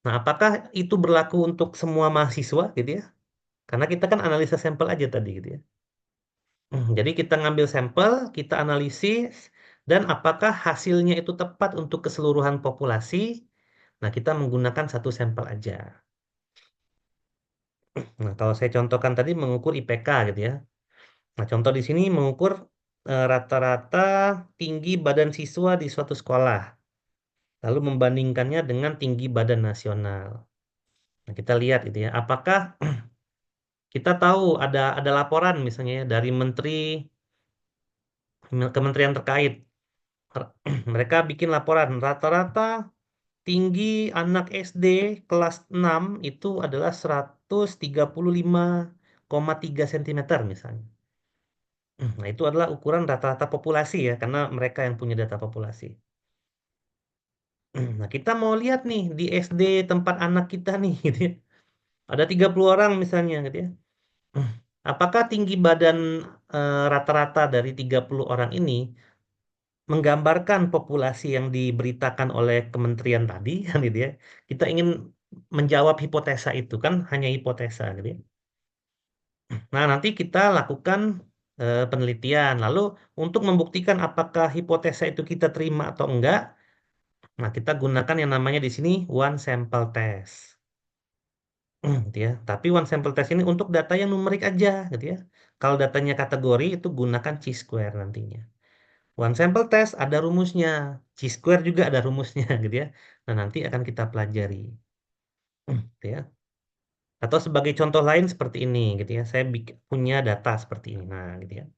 Nah, apakah itu berlaku untuk semua mahasiswa gitu ya? Karena kita kan analisa sampel aja tadi gitu ya. Jadi kita ngambil sampel, kita analisis, dan apakah hasilnya itu tepat untuk keseluruhan populasi? Nah, kita menggunakan satu sampel aja. Nah, kalau saya contohkan tadi mengukur IPK gitu ya. Nah, contoh di sini mengukur rata-rata tinggi badan siswa di suatu sekolah, lalu membandingkannya dengan tinggi badan nasional. Nah, kita lihat gitu ya, apakah kita tahu ada laporan misalnya ya, dari kementerian terkait. Mereka bikin laporan rata-rata tinggi anak SD kelas 6 itu adalah 135,3 cm misalnya. Nah, itu adalah ukuran rata-rata populasi ya, karena mereka yang punya data populasi. Nah, kita mau lihat nih di SD tempat anak kita nih, gitu ya. Ada 30 orang misalnya, gitu ya. Apakah tinggi badan rata-rata dari 30 orang ini menggambarkan populasi yang diberitakan oleh kementerian tadi, kan gitu ya. Kita ingin menjawab hipotesa itu, kan hanya hipotesa, gitu ya. Nah, nanti kita lakukan penelitian. Lalu, untuk membuktikan apakah hipotesa itu kita terima atau enggak, nah, kita gunakan yang namanya di sini one sample test. Gitu ya. Tapi one sample test ini untuk data yang numerik aja, gitu ya. Kalau datanya kategori itu gunakan chi-square nantinya. One sample test ada rumusnya, chi-square juga ada rumusnya, gitu ya. Nah, nanti akan kita pelajari, gitu ya. Atau sebagai contoh lain seperti ini, gitu ya. Saya punya data seperti ini, nah, gitu ya.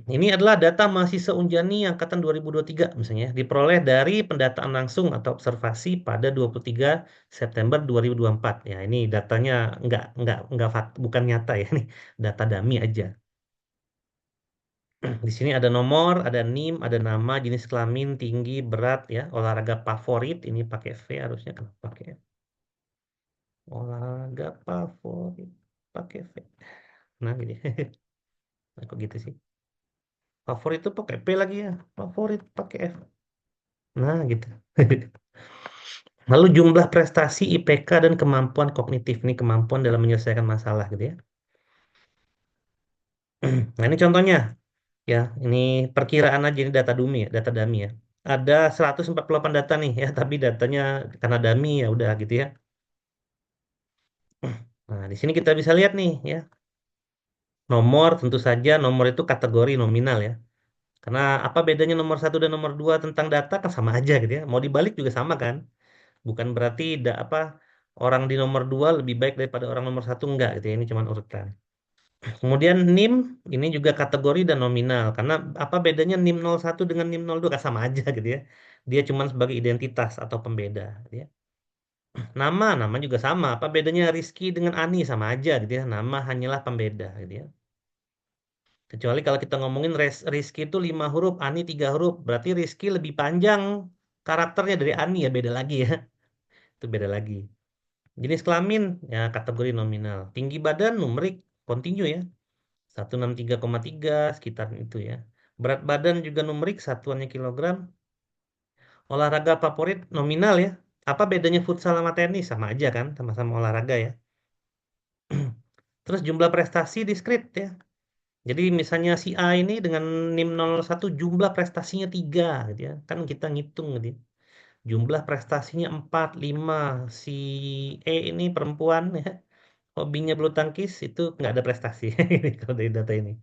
Ini adalah data mahasiswa Unjani angkatan 2023 misalnya, diperoleh dari pendataan langsung atau observasi pada 23 September 2024. Ya, ini datanya bukan nyata ya, ini data dummy aja. Di sini ada nomor, ada NIM, ada nama, jenis kelamin, tinggi, berat ya, olahraga favorit, ini pakai V harusnya kan pakai olahraga favorit pakai V. Nah, gini. Nah, kok gitu sih? Favorit itu pakai P lagi ya. Favorit pakai F. Nah, gitu. Lalu jumlah prestasi IPK dan kemampuan kognitif ini kemampuan dalam menyelesaikan masalah gitu ya. Nah, ini contohnya ya. Ini perkiraan aja ini data dummy ya, data dummy ya. Ada 148 data nih ya, tapi datanya karena dummy ya udah gitu ya. Nah, di sini kita bisa lihat nih ya. Nomor tentu saja nomor itu kategori nominal ya. Karena apa bedanya nomor satu dan nomor dua tentang data kan sama aja gitu ya. Mau dibalik juga sama kan. Bukan berarti orang di nomor dua lebih baik daripada orang nomor satu enggak gitu ya. Ini cuma urutan. Kemudian NIM ini juga kategori dan nominal. Karena apa bedanya NIM 01 dengan NIM 02 kan sama aja gitu ya. Dia cuma sebagai identitas atau pembeda gitu ya. Nama juga sama. Apa bedanya Rizky dengan Ani sama aja gitu ya. Nama hanyalah pembeda gitu ya. Kecuali kalau kita ngomongin Rizky itu 5 huruf, Ani 3 huruf. Berarti Rizky lebih panjang karakternya dari Ani ya beda lagi ya. Itu beda lagi. Jenis kelamin ya kategori nominal. Tinggi badan numerik kontinu ya. 163,3 sekitar itu ya. Berat badan juga numerik satuannya kilogram. Olahraga favorit nominal ya. Apa bedanya futsal sama tenis? Sama aja kan, sama-sama olahraga ya. Terus jumlah prestasi diskrit ya. Jadi misalnya si A ini dengan NIM 01 jumlah prestasinya 3 gitu ya. Kan kita ngitung gitu ya. Jumlah prestasinya 4, 5. Si E ini perempuan ya. Hobinya bulu tangkis itu nggak ada prestasi kalau dari data ini.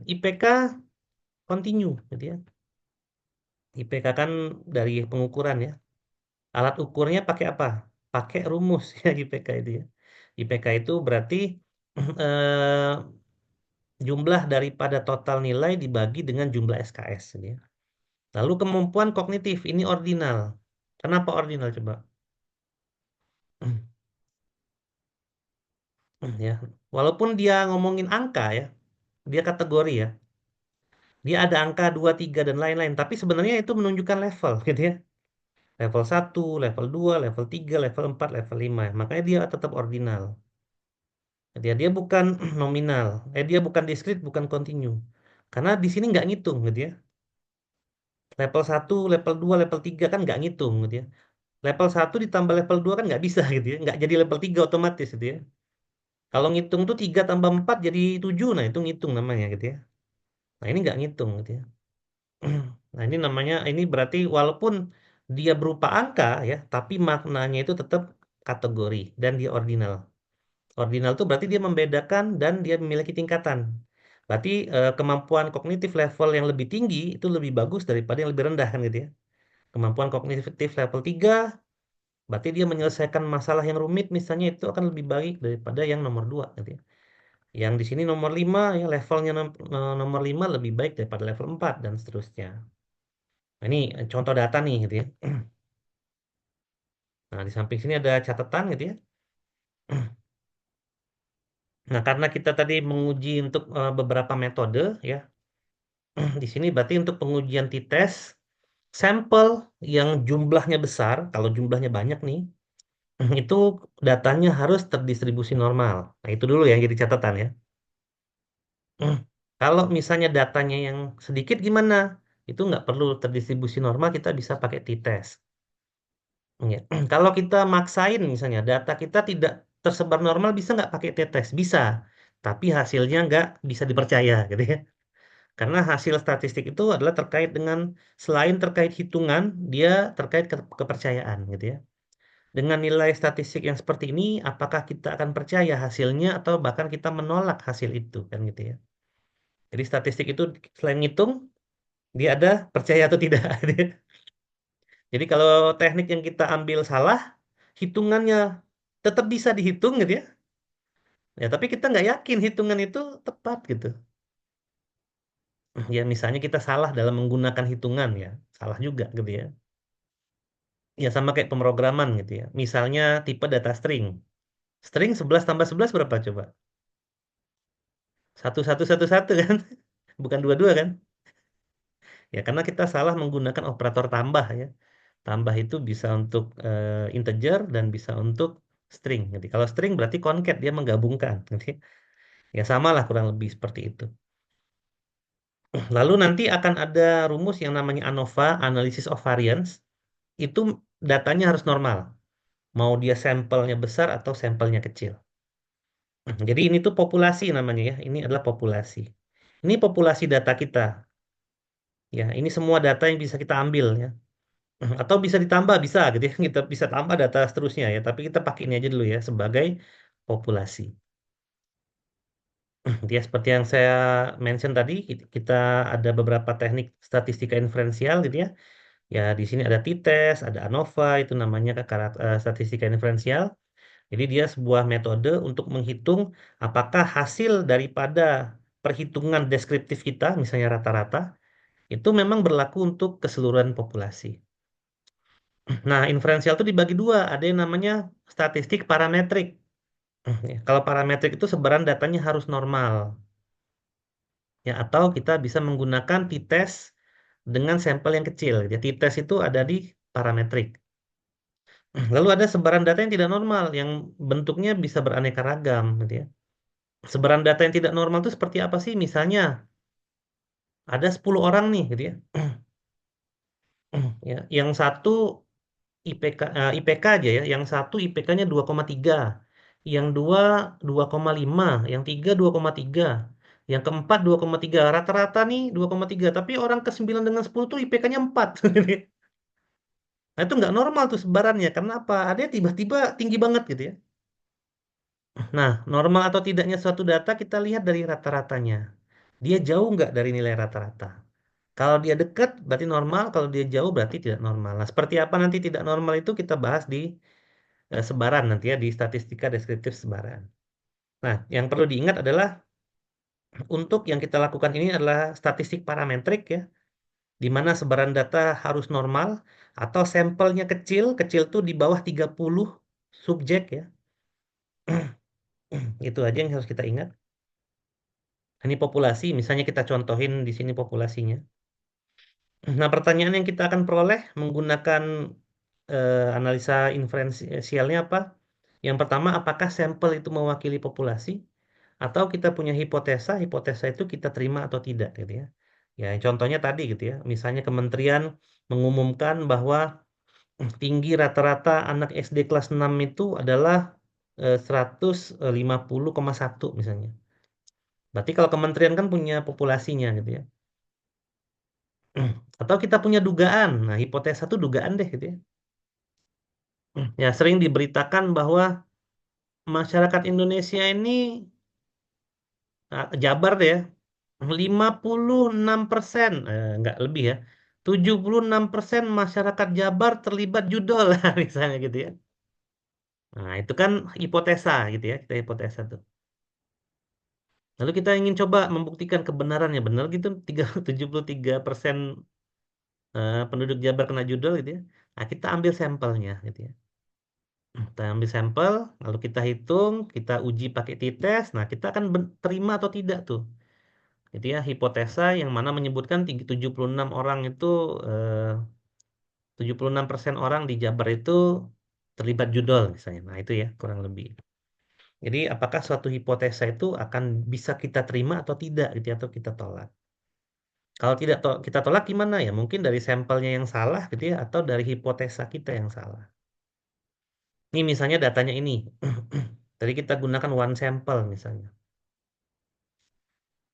IPK continue gitu ya. IPK kan dari pengukuran ya. Alat ukurnya pakai apa? Pakai rumus ya IPK itu ya. IPK itu berarti eh, jumlah daripada total nilai dibagi dengan jumlah SKS gitu ya. Lalu kemampuan kognitif ini ordinal. Kenapa ordinal coba? Ya. Walaupun dia ngomongin angka ya, dia kategori ya. Dia ada angka 2 3 dan lain-lain, tapi sebenarnya itu menunjukkan level gitu ya. Level 1, level 2, level 3, level 4, level 5. Makanya dia tetap ordinal. Dia dia bukan nominal. Dia bukan discrete, bukan continue. Karena di sini nggak ngitung gitu ya. Level 1, level 2, level 3 kan nggak ngitung gitu ya. Level 1 ditambah level 2 kan nggak bisa gitu ya. Nggak jadi level 3 otomatis gitu ya. Kalau ngitung tuh 3 tambah 4 jadi 7. Nah itu ngitung namanya gitu ya. Nah ini nggak ngitung gitu ya. Nah ini namanya, ini berarti walaupun dia berupa angka ya, tapi maknanya itu tetap kategori dan dia ordinal. Ordinal itu berarti dia membedakan dan dia memiliki tingkatan. Berarti kemampuan kognitif level yang lebih tinggi itu lebih bagus daripada yang lebih rendah kan gitu ya. Kemampuan kognitif level 3 berarti dia menyelesaikan masalah yang rumit misalnya itu akan lebih baik daripada yang nomor 2 gitu ya. Yang di sini nomor 5 ya levelnya nomor 5 lebih baik daripada level 4 dan seterusnya. Nah, ini contoh data nih gitu ya. Nah, di samping sini ada catatan gitu ya. Nah, karena kita tadi menguji untuk beberapa metode ya. Di sini berarti untuk pengujian t-test, sampel yang jumlahnya besar, kalau jumlahnya banyak nih, itu datanya harus terdistribusi normal. Nah, itu dulu yang jadi catatan ya. Kalau misalnya datanya yang sedikit gimana? Itu nggak perlu terdistribusi normal, kita bisa pakai t-test. Ya. Kalau kita maksain misalnya data kita tidak tersebar normal, bisa nggak pakai t-test? Bisa, tapi hasilnya nggak bisa dipercaya gitu ya. Karena hasil statistik itu adalah terkait dengan, selain terkait hitungan, dia terkait kepercayaan gitu ya. Dengan nilai statistik yang seperti ini, apakah kita akan percaya hasilnya atau bahkan kita menolak hasil itu kan gitu ya. Jadi statistik itu selain ngitung, dia ada percaya atau tidak. Jadi kalau teknik yang kita ambil salah, hitungannya tetap bisa dihitung gitu ya. Ya, tapi kita nggak yakin hitungan itu tepat gitu. Ya, misalnya kita salah dalam menggunakan hitungan ya, salah juga gitu ya. Ya sama kayak pemrograman gitu ya. Misalnya tipe data string. String 11 tambah 11 berapa coba? Satu satu satu satu kan? Bukan dua dua kan? Ya karena kita salah menggunakan operator tambah ya. Tambah itu bisa untuk integer dan bisa untuk string. Jadi kalau string berarti concat, dia menggabungkan. Jadi ya samalah kurang lebih seperti itu. Lalu nanti akan ada rumus yang namanya ANOVA, Analysis of Variance. Itu datanya harus normal. Mau dia sampelnya besar atau sampelnya kecil. Jadi ini tuh populasi namanya ya. Ini adalah populasi. Ini populasi data kita. Ya, ini semua data yang bisa kita ambil ya. Atau bisa ditambah, bisa gitu ya. Kita bisa tambah data seterusnya ya. Tapi kita pakai ini aja dulu ya sebagai populasi. Dia seperti yang saya mention tadi, kita ada beberapa teknik statistika inferensial gitu ya. Ya, di sini ada t-test, ada ANOVA, itu namanya statistika inferensial. Jadi dia sebuah metode untuk menghitung apakah hasil daripada perhitungan deskriptif kita, misalnya rata-rata, itu memang berlaku untuk keseluruhan populasi. Nah, inferensial itu dibagi dua, ada yang namanya statistik parametrik. Ya, kalau parametrik itu sebaran datanya harus normal. Ya, atau kita bisa menggunakan t-test dengan sampel yang kecil. Jadi t-test itu ada di parametrik. Lalu ada sebaran data yang tidak normal, yang bentuknya bisa beraneka ragam, gitu ya. Sebaran data yang tidak normal itu seperti apa sih? Misalnya ada 10 orang nih, gitu ya. Ya, yang satu IPK aja ya, yang satu IPK-nya 2,3, yang dua 2,5, yang tiga 2,3, yang keempat 2,3. Rata-rata nih 2,3, tapi orang ke-9 dengan 10 tuh IPK-nya 4. Nah, itu nggak normal tuh sebarannya. Kenapa? Ada tiba-tiba tinggi banget gitu ya. Nah, normal atau tidaknya suatu data kita lihat dari rata-ratanya. Dia jauh nggak dari nilai rata-rata? Kalau dia dekat berarti normal, kalau dia jauh berarti tidak normal. Nah, seperti apa nanti tidak normal itu kita bahas di sebaran nanti ya, di statistika deskriptif sebaran. Nah, yang perlu diingat adalah untuk yang kita lakukan ini adalah statistik parametrik ya, di mana sebaran data harus normal atau sampelnya kecil, kecil tuh di bawah 30 subjek ya. Itu aja yang harus kita ingat. Ini populasi, misalnya kita contohin di sini populasinya. Nah, pertanyaan yang kita akan peroleh menggunakan analisa inferensialnya apa? Yang pertama, apakah sampel itu mewakili populasi? Atau kita punya hipotesa, hipotesa itu kita terima atau tidak, gitu ya. Ya, contohnya tadi gitu ya. Misalnya kementerian mengumumkan bahwa tinggi rata-rata anak SD kelas 6 itu adalah 150,1 misalnya. Berarti kalau kementerian kan punya populasinya gitu ya. Atau kita punya dugaan. Nah, hipotesa itu dugaan deh gitu ya. Ya, sering diberitakan bahwa masyarakat Indonesia ini Jabar deh ya, 56%, nggak lebih ya. 76% masyarakat Jabar terlibat judol misalnya gitu ya. Nah, itu kan hipotesa gitu ya, kita hipotesa tuh. Lalu kita ingin coba membuktikan kebenarannya benar gitu 73% penduduk Jabar kena judol gitu ya. Nah, kita ambil sampelnya gitu ya. Kita ambil sampel, lalu kita hitung, kita uji pakai t-test. Nah, kita akan terima atau tidak tuh. Jadi ya hipotesa yang mana menyebutkan 76 orang itu 76% orang di Jabar itu terlibat judol misalnya. Nah, itu ya kurang lebih. Jadi apakah suatu hipotesa itu akan bisa kita terima atau tidak gitu ya, atau kita tolak. Kalau tidak kita tolak gimana ya? Mungkin dari sampelnya yang salah gitu ya atau dari hipotesa kita yang salah. Ini misalnya datanya ini. Tadi kita gunakan one sample misalnya.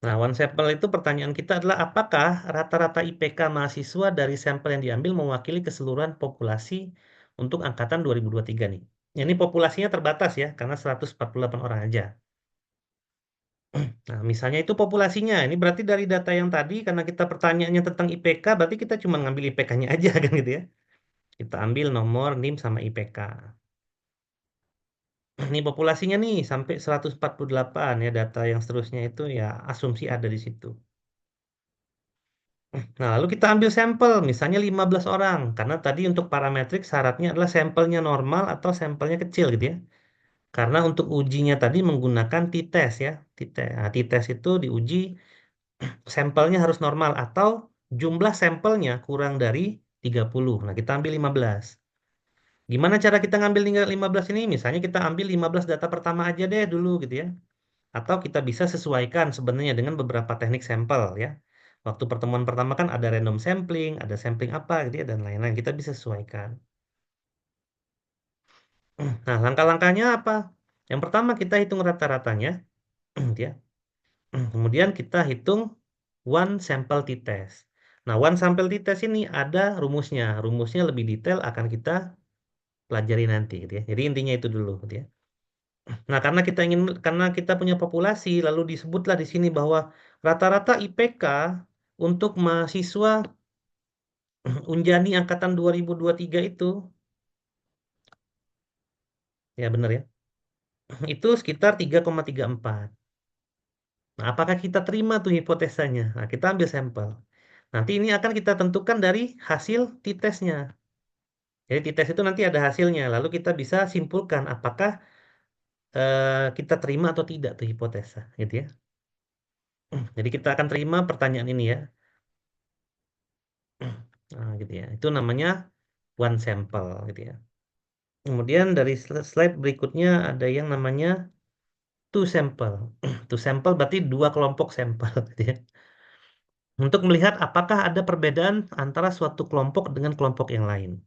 Nah, one sample itu pertanyaan kita adalah apakah rata-rata IPK mahasiswa dari sampel yang diambil mewakili keseluruhan populasi untuk angkatan 2023 nih. Ini populasinya terbatas ya, karena 148 orang aja. Nah, misalnya itu populasinya. Ini berarti dari data yang tadi, karena kita pertanyaannya tentang IPK, berarti kita cuma ngambil IPK-nya aja kan gitu ya. Kita ambil nomor, NIM, sama IPK. Ini populasinya nih, sampai 148 ya, data yang seterusnya itu ya asumsi ada di situ. Nah, lalu kita ambil sampel, misalnya 15 orang. Karena tadi untuk parametrik syaratnya adalah sampelnya normal atau sampelnya kecil gitu ya. Karena untuk ujinya tadi menggunakan t-test ya. T-test. Nah, t-test itu diuji sampelnya harus normal atau jumlah sampelnya kurang dari 30. Nah, kita ambil 15. Gimana cara kita ngambil 15 ini? Misalnya kita ambil 15 data pertama aja deh dulu gitu ya. Atau kita bisa sesuaikan sebenarnya dengan beberapa teknik sampel ya. Waktu pertemuan pertama kan ada random sampling, ada sampling apa gitu ya, dan lain-lain. Kita bisa sesuaikan. Nah, langkah-langkahnya apa? Yang pertama kita hitung rata-ratanya, gitu ya. Kemudian kita hitung one sample t-test. Nah, one sample t-test ini ada rumusnya. Rumusnya lebih detail akan kita pelajari nanti, gitu ya. Jadi intinya itu dulu, gitu ya. Nah, karena kita punya populasi, lalu disebutlah di sini bahwa rata-rata IPK untuk mahasiswa Unjani angkatan 2023 itu, ya benar ya, itu sekitar 3,34. Nah, apakah kita terima tuh hipotesanya? Nah, kita ambil sampel. Nanti ini akan kita tentukan dari hasil t-testnya. Jadi t-test itu nanti ada hasilnya, lalu kita bisa simpulkan apakah kita terima atau tidak tuh hipotesa, gitu ya. Jadi kita akan terima pertanyaan ini ya. Nah, gitu ya. Itu namanya one sample gitu ya. Kemudian dari slide berikutnya ada yang namanya two sample. Two sample berarti dua kelompok sampel gitu ya. Untuk melihat apakah ada perbedaan antara suatu kelompok dengan kelompok yang lain.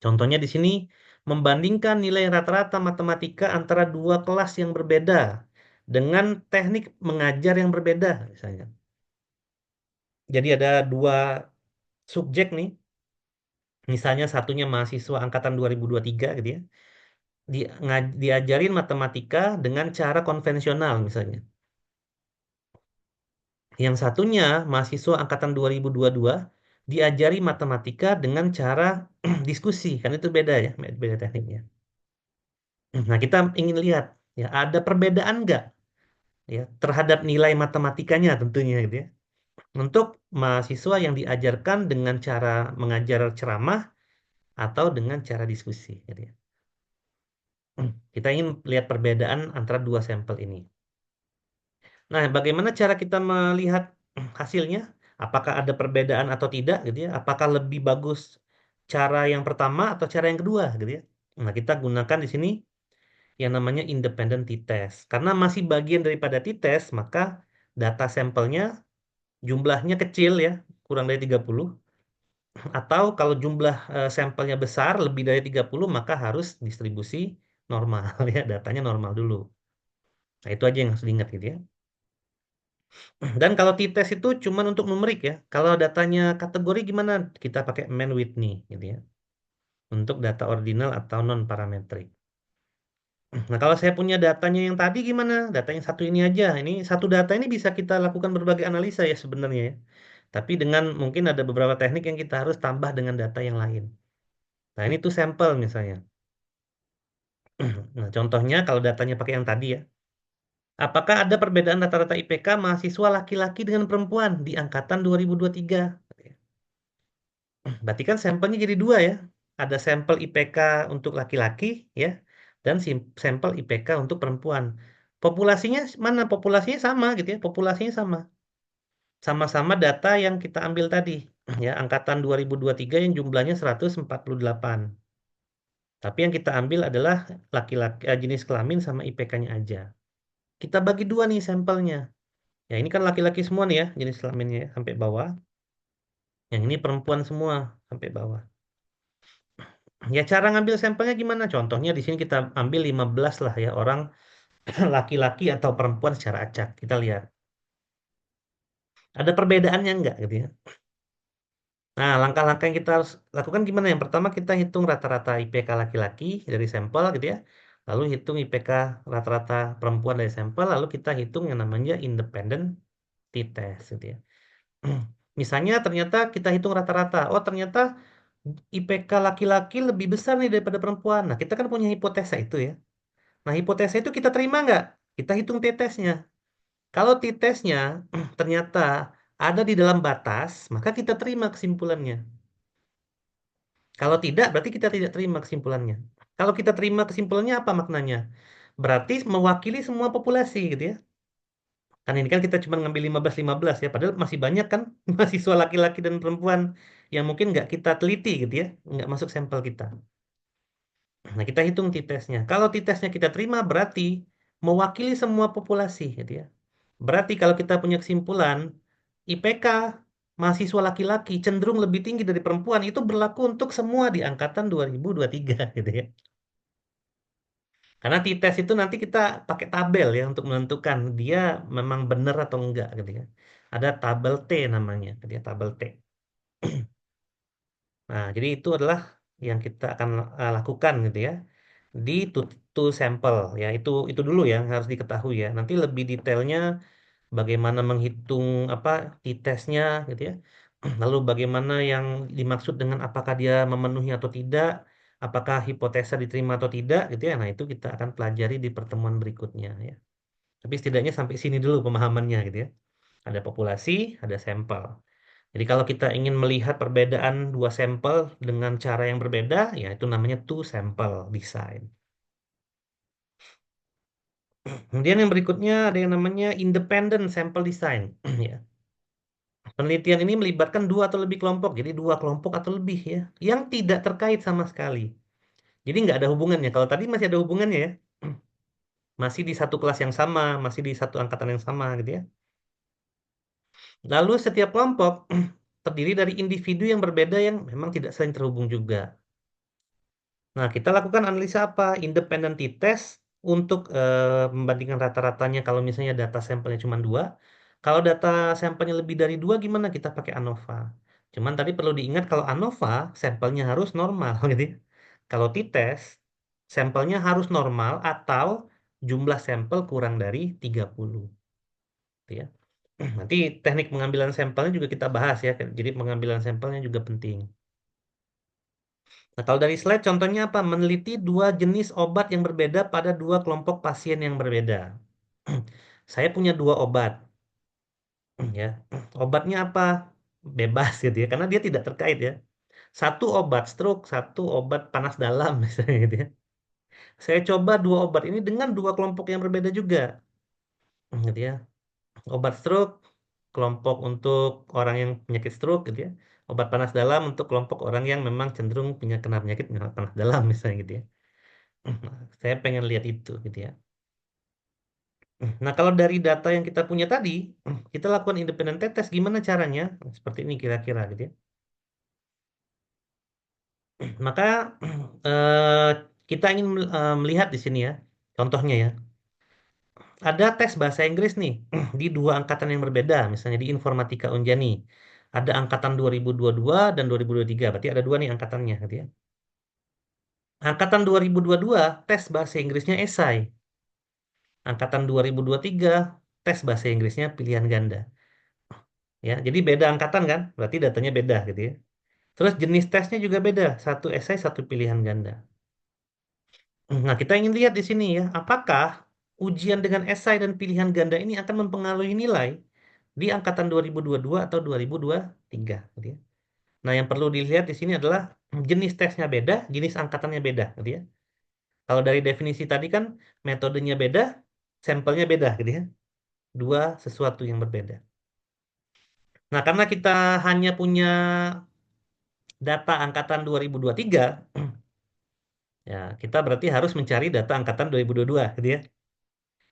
Contohnya di sini membandingkan nilai rata-rata matematika antara dua kelas yang berbeda dengan teknik mengajar yang berbeda misalnya. Jadi ada dua subjek nih. Misalnya satunya mahasiswa angkatan 2023 gitu ya. Diajarin matematika dengan cara konvensional misalnya. Yang satunya mahasiswa angkatan 2022 diajari matematika dengan cara diskusi, kan itu beda ya, beda tekniknya. Nah, kita ingin lihat ya ada perbedaan nggak ya terhadap nilai matematikanya tentunya gitu ya. Untuk mahasiswa yang diajarkan dengan cara mengajar ceramah atau dengan cara diskusi gitu ya. Kita ingin lihat perbedaan antara dua sampel ini. Nah, bagaimana cara kita melihat hasilnya? Apakah ada perbedaan atau tidak gitu ya? Apakah lebih bagus cara yang pertama atau cara yang kedua gitu ya? Nah, kita gunakan di sini yang namanya independent t-test. Karena masih bagian daripada t-test, maka data sampelnya jumlahnya kecil ya, kurang dari 30. Atau kalau jumlah sampelnya besar, lebih dari 30, maka harus distribusi normal ya, datanya normal dulu. Nah, itu aja yang harus diingat gitu ya. Dan kalau t-test itu cuma untuk numerik ya. Kalau datanya kategori gimana? Kita pakai Mann-Whitney gitu ya. Untuk data ordinal atau non parametrik. Nah, kalau saya punya datanya yang tadi gimana? Data yang satu ini aja. Ini satu data ini bisa kita lakukan berbagai analisa ya sebenarnya ya. Tapi dengan mungkin ada beberapa teknik yang kita harus tambah dengan data yang lain. Nah, ini tuh sampel misalnya. Nah, contohnya kalau datanya pakai yang tadi ya. Apakah ada perbedaan rata-rata IPK mahasiswa laki-laki dengan perempuan di angkatan 2023? Berarti kan sampelnya jadi dua ya. Ada sampel IPK untuk laki-laki ya, dan sampel IPK untuk perempuan. Populasinya mana? Populasinya sama gitu ya. Populasinya sama. Sama-sama data yang kita ambil tadi ya, angkatan 2023 yang jumlahnya 148. Tapi yang kita ambil adalah laki-laki jenis kelamin sama IPK-nya aja. Kita bagi dua nih sampelnya. Ya ini kan laki-laki semua nih ya jenis kelaminnya ya, sampai bawah. Yang ini perempuan semua sampai bawah. Ya cara ngambil sampelnya gimana? Contohnya di sini kita ambil 15 lah ya orang laki-laki atau perempuan secara acak. Kita lihat. Ada perbedaannya enggak gitu ya. Nah, langkah-langkah yang kita harus lakukan gimana? Yang pertama kita hitung rata-rata IPK laki-laki dari sampel gitu ya. Lalu hitung IPK rata-rata perempuan dari sampel. Lalu kita hitung yang namanya independent t-test gitu ya. Misalnya ternyata kita hitung rata-rata. Oh ternyata IPK laki-laki lebih besar nih daripada perempuan. Nah kita kan punya hipotesa itu ya. Nah, hipotesa itu kita terima nggak? Kita hitung t-testnya. Kalau t-testnya ternyata ada di dalam batas, maka kita terima kesimpulannya. Kalau tidak, berarti kita tidak terima kesimpulannya. Kalau kita terima kesimpulannya, apa maknanya? Berarti mewakili semua populasi, gitu ya. Kan ini kan kita cuma ngambil 15-15 ya, padahal masih banyak kan mahasiswa laki-laki dan perempuan yang mungkin nggak kita teliti, gitu ya, nggak masuk sampel kita. Nah, kita hitung t-testnya. Kalau t-testnya kita terima, berarti mewakili semua populasi, gitu ya. Berarti kalau kita punya kesimpulan, IPK mahasiswa laki-laki cenderung lebih tinggi dari perempuan, itu berlaku untuk semua di angkatan 2023, gitu ya. Karena t-test itu nanti kita pakai tabel ya untuk menentukan dia memang benar atau enggak, gitu ya. Ada tabel T namanya, gitu ya, tabel T. Nah, jadi itu adalah yang kita akan lakukan gitu ya di two sampel ya. Itu dulu ya yang harus diketahui ya. Nanti lebih detailnya bagaimana menghitung apa t-testnya gitu ya. Lalu bagaimana yang dimaksud dengan apakah dia memenuhi atau tidak, apakah hipotesa diterima atau tidak gitu ya. Nah, itu kita akan pelajari di pertemuan berikutnya ya. Tapi setidaknya sampai sini dulu pemahamannya gitu ya. Ada populasi, ada sampel. Jadi kalau kita ingin melihat perbedaan dua sampel dengan cara yang berbeda, ya itu namanya two sample design. Kemudian yang berikutnya ada yang namanya independent sample design. Ya. Penelitian ini melibatkan dua atau lebih kelompok, jadi dua kelompok atau lebih ya, yang tidak terkait sama sekali. Jadi nggak ada hubungannya. Kalau tadi masih ada hubungannya ya, masih di satu kelas yang sama, masih di satu angkatan yang sama gitu ya. Lalu setiap kelompok terdiri dari individu yang berbeda yang memang tidak saling terhubung juga. Nah, kita lakukan analisa apa? Independent t-test untuk membandingkan rata-ratanya kalau misalnya data sampelnya cuma dua. Kalau data sampelnya lebih dari dua, gimana? Kita pakai ANOVA. Cuman tadi perlu diingat kalau ANOVA, sampelnya harus normal. Gitu ya. Kalau t-test, sampelnya harus normal atau jumlah sampel kurang dari 30. Gitu ya. Nanti teknik pengambilan sampelnya juga kita bahas ya. Jadi pengambilan sampelnya juga penting. Nah, kalau dari slide contohnya apa? Meneliti dua jenis obat yang berbeda pada dua kelompok pasien yang berbeda. Saya punya dua obat, ya. Obatnya apa? Bebas gitu ya, karena dia tidak terkait ya. Satu obat stroke, satu obat panas dalam misalnya gitu ya. Saya coba dua obat ini dengan dua kelompok yang berbeda juga, gitu ya. Obat stroke, kelompok untuk orang yang penyakit stroke, gitu ya. Obat panas dalam untuk kelompok orang yang memang cenderung punya kena penyakit panas dalam, misalnya gitu ya. Saya pengen lihat itu, gitu ya. Nah, kalau dari data yang kita punya tadi, kita lakukan independent test, gimana caranya? Seperti ini kira-kira, gitu ya. Maka eh, kita ingin melihat di sini ya, contohnya ya. Ada tes bahasa Inggris nih di dua angkatan yang berbeda, misalnya di Informatika Unjani. Ada angkatan 2022 dan 2023, berarti ada dua nih angkatannya, gitu ya. Angkatan 2022 tes bahasa Inggrisnya esai. Angkatan 2023 tes bahasa Inggrisnya pilihan ganda. Ya, jadi beda angkatan kan, berarti datanya beda, gitu ya. Terus jenis tesnya juga beda, satu esai, satu pilihan ganda. Nah, kita ingin lihat di sini ya, apakah ujian dengan esai dan pilihan ganda ini akan mempengaruhi nilai di angkatan 2022 atau 2023, gitu ya. Nah, yang perlu dilihat di sini adalah jenis tesnya beda, jenis angkatannya beda, gitu ya. Kalau dari definisi tadi kan metodenya beda, sampelnya beda, gitu ya. Dua sesuatu yang berbeda. Nah, karena kita hanya punya data angkatan 2023, ya kita berarti harus mencari data angkatan 2022, gitu ya.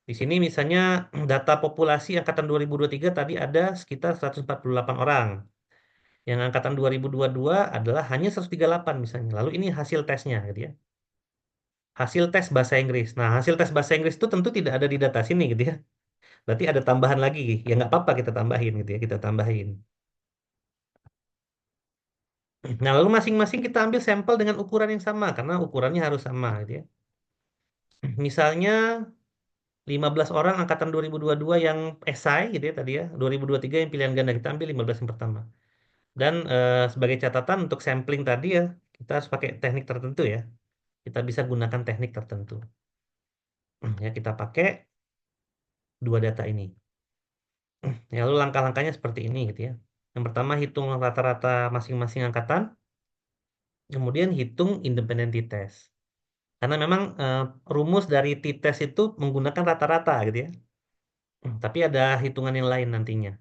Di sini misalnya data populasi angkatan 2023 tadi ada sekitar 148 orang. Yang angkatan 2022 adalah hanya 138 misalnya. Lalu ini hasil tesnya, gitu ya. Hasil tes bahasa Inggris. Nah, hasil tes bahasa Inggris itu tentu tidak ada di data sini, gitu ya. Berarti ada tambahan lagi. Ya nggak apa-apa kita tambahin, gitu ya. Kita tambahin. Nah, lalu masing-masing kita ambil sampel dengan ukuran yang sama karena ukurannya harus sama, gitu ya. Misalnya 15 orang angkatan 2022 yang esai, gitu ya tadi ya. 2023 yang pilihan ganda, kita ambil 15 yang pertama. Dan sebagai catatan untuk sampling tadi ya, kita harus pakai teknik tertentu ya. Kita bisa gunakan teknik tertentu. Ya, kita pakai dua data ini. Ya, lalu langkah-langkahnya seperti ini, gitu ya. Yang pertama hitung rata-rata masing-masing angkatan, kemudian hitung independent t-test. Karena memang rumus dari t-test itu menggunakan rata-rata, gitu ya. Tapi ada hitungan yang lain nantinya.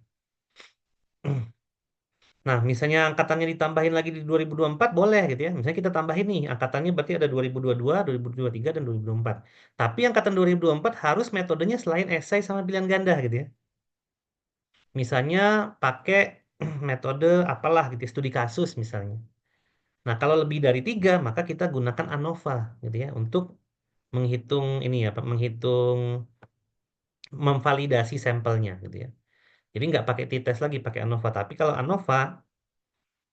Nah, misalnya angkatannya ditambahin lagi di 2024 boleh, gitu ya. Misalnya kita tambahin nih, angkatannya berarti ada 2022, 2023, dan 2024. Tapi angkatan 2024 harus metodenya selain esai sama pilihan ganda, gitu ya. Misalnya pakai metode apalah gitu ya, studi kasus misalnya. Nah, kalau lebih dari tiga, maka kita gunakan ANOVA, gitu ya, untuk menghitung ini ya, Pak, menghitung memvalidasi sampelnya, gitu ya. Jadi nggak pakai t-test lagi, pakai ANOVA. Tapi kalau ANOVA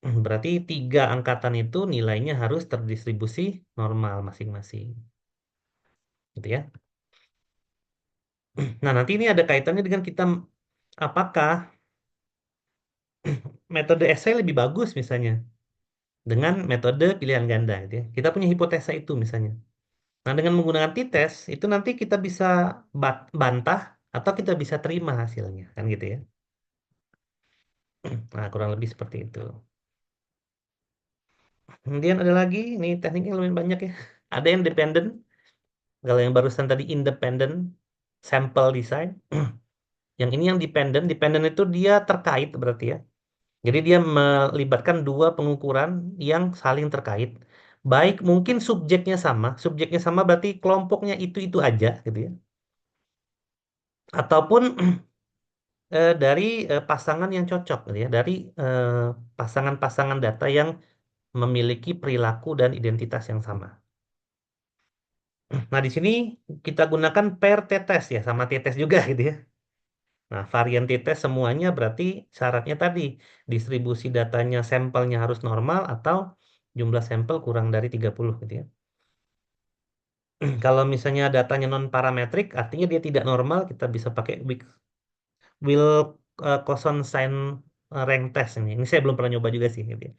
berarti tiga angkatan itu nilainya harus terdistribusi normal masing-masing, gitu ya. Nah, nanti ini ada kaitannya dengan kita apakah metode essay lebih bagus misalnya dengan metode pilihan ganda, gitu ya. Kita punya hipotesa itu misalnya. Nah, dengan menggunakan t-test itu nanti kita bisa bantah atau kita bisa terima hasilnya, kan gitu ya. Nah, kurang lebih seperti itu. Kemudian ada lagi, ini tekniknya lumayan banyak ya. Ada yang dependent, kalau yang barusan tadi independent sample design. Yang ini yang dependent, dependent itu dia terkait berarti ya. Jadi dia melibatkan dua pengukuran yang saling terkait. Baik mungkin subjeknya sama berarti kelompoknya itu aja, gitu ya. Ataupun dari pasangan yang cocok, gitu ya, dari eh, pasangan-pasangan data yang memiliki perilaku dan identitas yang sama. Nah, di sini kita gunakan pair t-test ya, sama t-test juga, gitu ya. Nah, varian t-test semuanya berarti syaratnya tadi distribusi datanya sampelnya harus normal atau jumlah sampel kurang dari 30, gitu ya. Kalau misalnya datanya non parametrik, artinya dia tidak normal, kita bisa pakai Will Cosine rank test ini. Ini saya belum pernah nyoba juga sih, gitu ya.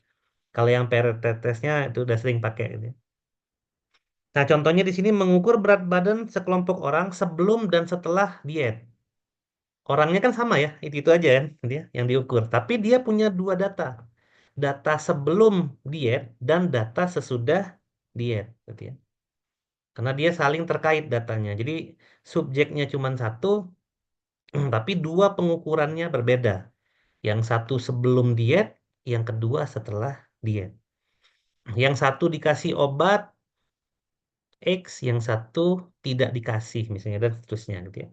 Kalau yang pair testnya itu udah sering pakai, gitu ya. Nah, contohnya di sini mengukur berat badan sekelompok orang sebelum dan setelah diet. Orangnya kan sama ya, itu aja kan, dia yang diukur. Tapi dia punya dua data, data sebelum diet dan data sesudah diet, gitu ya. karena dia saling terkait datanya. Jadi subjeknya cuma satu, tapi dua pengukurannya berbeda. Yang satu sebelum diet, yang kedua setelah diet. Yang satu dikasih obat X, yang satu tidak dikasih misalnya dan seterusnya gitu ya.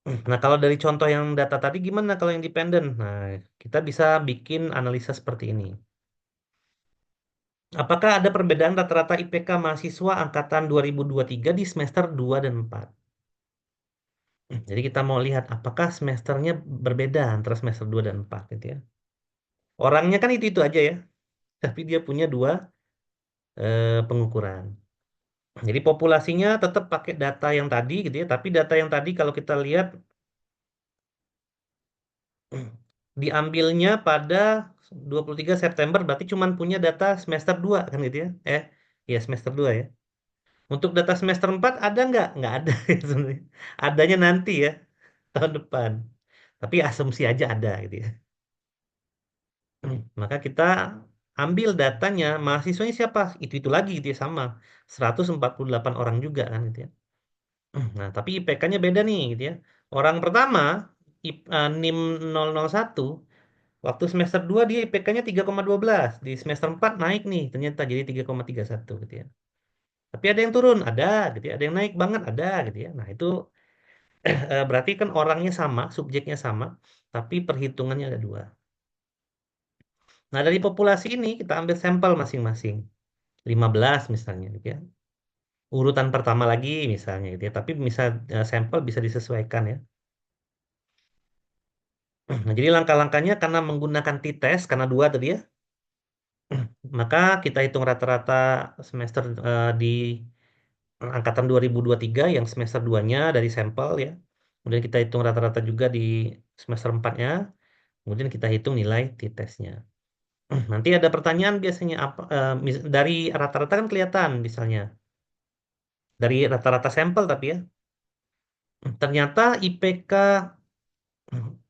Nah, kalau dari contoh yang data tadi gimana kalau yang dependen? Nah, kita bisa bikin analisa seperti ini. Apakah ada perbedaan rata-rata IPK mahasiswa angkatan 2023 di semester 2 dan 4? Jadi kita mau lihat apakah semesternya berbeda antara semester 2 dan 4 gitu ya. Orangnya kan itu-itu aja ya, tapi dia punya dua pengukuran. Jadi populasinya tetap pakai data yang tadi gitu ya, tapi data yang tadi kalau kita lihat diambilnya pada 23 September berarti cuma punya data semester 2 kan gitu ya. Ya semester 2 ya. Untuk data semester 4 ada nggak? Nggak ada ya sebenarnya. Adanya nanti ya, tahun depan. Tapi asumsi aja ada gitu ya. Maka kita ambil datanya, mahasiswanya siapa? Itu-itu lagi gitu ya, sama. 148 orang juga kan gitu ya. Nah, tapi IPK-nya beda nih gitu ya. Orang pertama, NIM 001, waktu semester 2 dia IPK-nya 3,12. Di semester 4 naik nih, ternyata jadi 3,31 gitu ya. Tapi ada yang turun, ada gitu ya. Ada yang naik banget, ada gitu ya. Nah, itu berarti kan orangnya sama, subjeknya sama, tapi perhitungannya ada dua. Nah, dari populasi ini kita ambil sampel masing-masing. 15 misalnya gitu ya. Urutan pertama lagi misalnya gitu ya. Tapi misal sampel bisa disesuaikan ya. Nah, jadi langkah-langkahnya karena menggunakan t-test, karena dua tadi ya, maka kita hitung rata-rata semester di angkatan 2023 yang semester 2-nya dari sampel ya. Kemudian kita hitung rata-rata juga di semester 4-nya. Kemudian kita hitung nilai t-testnya. Nanti ada pertanyaan biasanya apa dari rata-rata kan kelihatan misalnya. Dari rata-rata sampel tapi ya. Ternyata IPK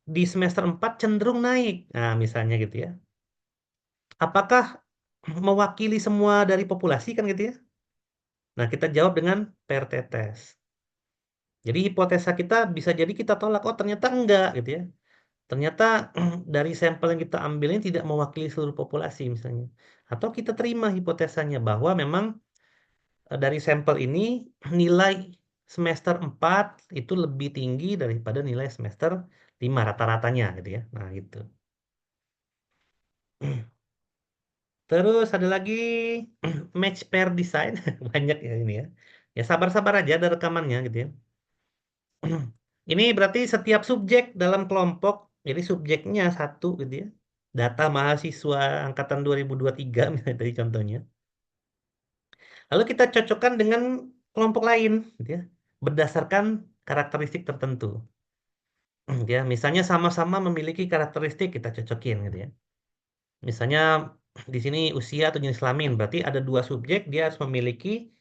di semester 4 cenderung naik. Nah, misalnya gitu ya. Apakah mewakili semua dari populasi kan gitu ya? Nah, kita jawab dengan PRT test. Jadi hipotesa kita bisa jadi kita tolak, oh ternyata enggak gitu ya. Ternyata dari sampel yang kita ambil ini tidak mewakili seluruh populasi misalnya. Atau kita terima hipotesanya bahwa memang dari sampel ini nilai semester 4 itu lebih tinggi daripada nilai semester 5 rata-ratanya gitu ya. Nah, gitu. Terus ada lagi match pair design. Banyak ya ini ya. Ya sabar-sabar aja ada rekamannya gitu ya. Ini berarti setiap subjek dalam kelompok, jadi subjeknya satu gitu ya. Data mahasiswa angkatan 2023 misalnya tadi contohnya. Lalu kita cocokkan dengan kelompok lain gitu ya. Berdasarkan karakteristik tertentu. Ya, misalnya sama-sama memiliki karakteristik kita cocokin gitu ya. Misalnya di sini usia atau jenis kelamin, berarti ada dua subjek dia harus memiliki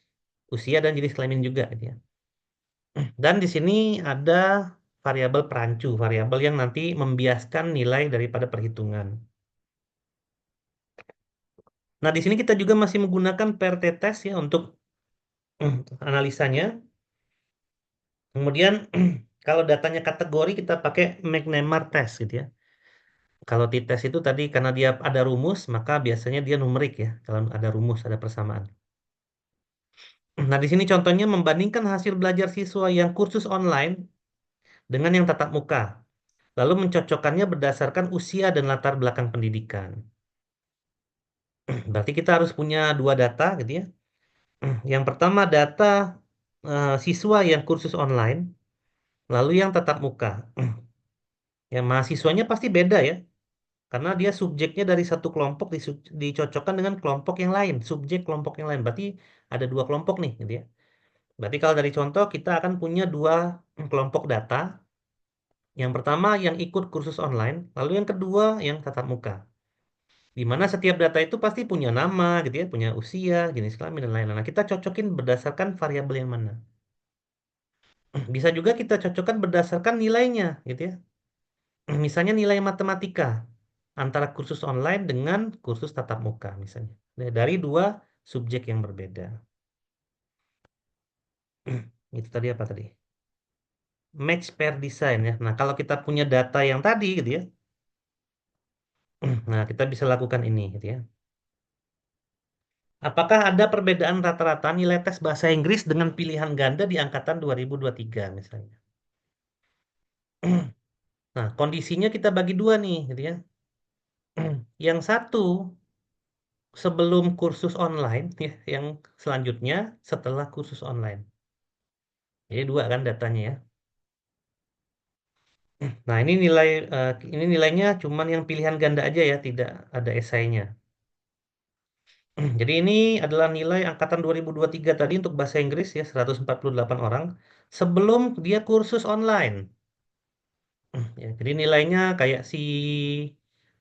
usia dan jenis kelamin juga gitu ya. Dan di sini ada variabel perancu, variabel yang nanti membiaskan nilai daripada perhitungan. Nah, di sini kita juga masih menggunakan PRT test ya untuk analisanya. Kemudian kalau datanya kategori kita pakai McNemar test gitu ya. Kalau t-test itu tadi karena dia ada rumus, maka biasanya dia numerik ya. Kalau ada rumus, ada persamaan. Nah, di sini contohnya membandingkan hasil belajar siswa yang kursus online dengan yang tatap muka. Lalu mencocokkannya berdasarkan usia dan latar belakang pendidikan. Berarti kita harus punya dua data gitu ya. Yang pertama data siswa yang kursus online, lalu yang tatap muka. Ya, mahasiswanya pasti beda ya. Karena dia subjeknya dari satu kelompok dicocokkan dengan kelompok yang lain, subjek kelompok yang lain. Berarti ada dua kelompok nih, gitu ya. Berarti kalau dari contoh kita akan punya dua kelompok data. Yang pertama yang ikut kursus online, lalu yang kedua yang tatap muka. Di mana setiap data itu pasti punya nama, gitu ya, punya usia, jenis kelamin dan lain-lain. Nah, kita cocokin berdasarkan variabel yang mana. Bisa juga kita cocokkan berdasarkan nilainya, gitu ya. Misalnya nilai matematika antara kursus online dengan kursus tatap muka misalnya. Dari dua subjek yang berbeda. Itu tadi apa tadi? Match pair design ya. Nah, kalau kita punya data yang tadi gitu ya. Nah, kita bisa lakukan ini gitu ya. Apakah ada perbedaan rata-rata nilai tes bahasa Inggris dengan pilihan ganda di angkatan 2023 misalnya? Nah, kondisinya kita bagi dua nih gitu ya. Yang satu sebelum kursus online ya, yang selanjutnya setelah kursus online. Jadi dua kan datanya ya. Nah, ini nilainya cuman yang pilihan ganda aja ya, tidak ada esainya. Jadi ini adalah nilai angkatan 2023 tadi untuk bahasa Inggris ya 148 orang sebelum dia kursus online. Ya, jadi nilainya kayak si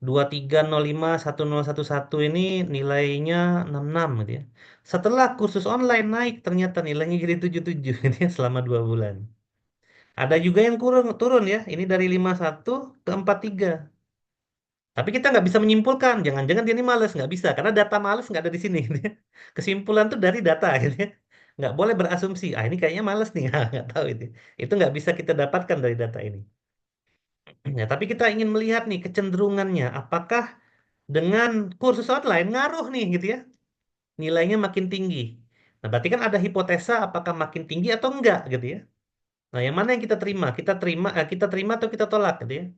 23051011 ini nilainya 66 gitu ya. Setelah kursus online naik ternyata nilainya jadi 77 gitu ya selama 2 bulan. Ada juga yang turun ya. Ini dari 51 ke 43. Tapi kita nggak bisa menyimpulkan, jangan-jangan dia ini males, nggak bisa, karena data males nggak ada di sini. Gitu ya. Kesimpulan tuh dari data, gitu ya. Nggak boleh berasumsi, ah ini kayaknya males nih, ah, nggak tahu itu. Itu nggak bisa kita dapatkan dari data ini. Ya, tapi kita ingin melihat nih kecenderungannya, apakah dengan kursus online ngaruh nih, gitu ya, nilainya makin tinggi. Nah, berarti kan ada hipotesa apakah makin tinggi atau enggak, gitu ya. Nah, yang mana yang kita terima? Kita terima atau kita tolak, gitu ya.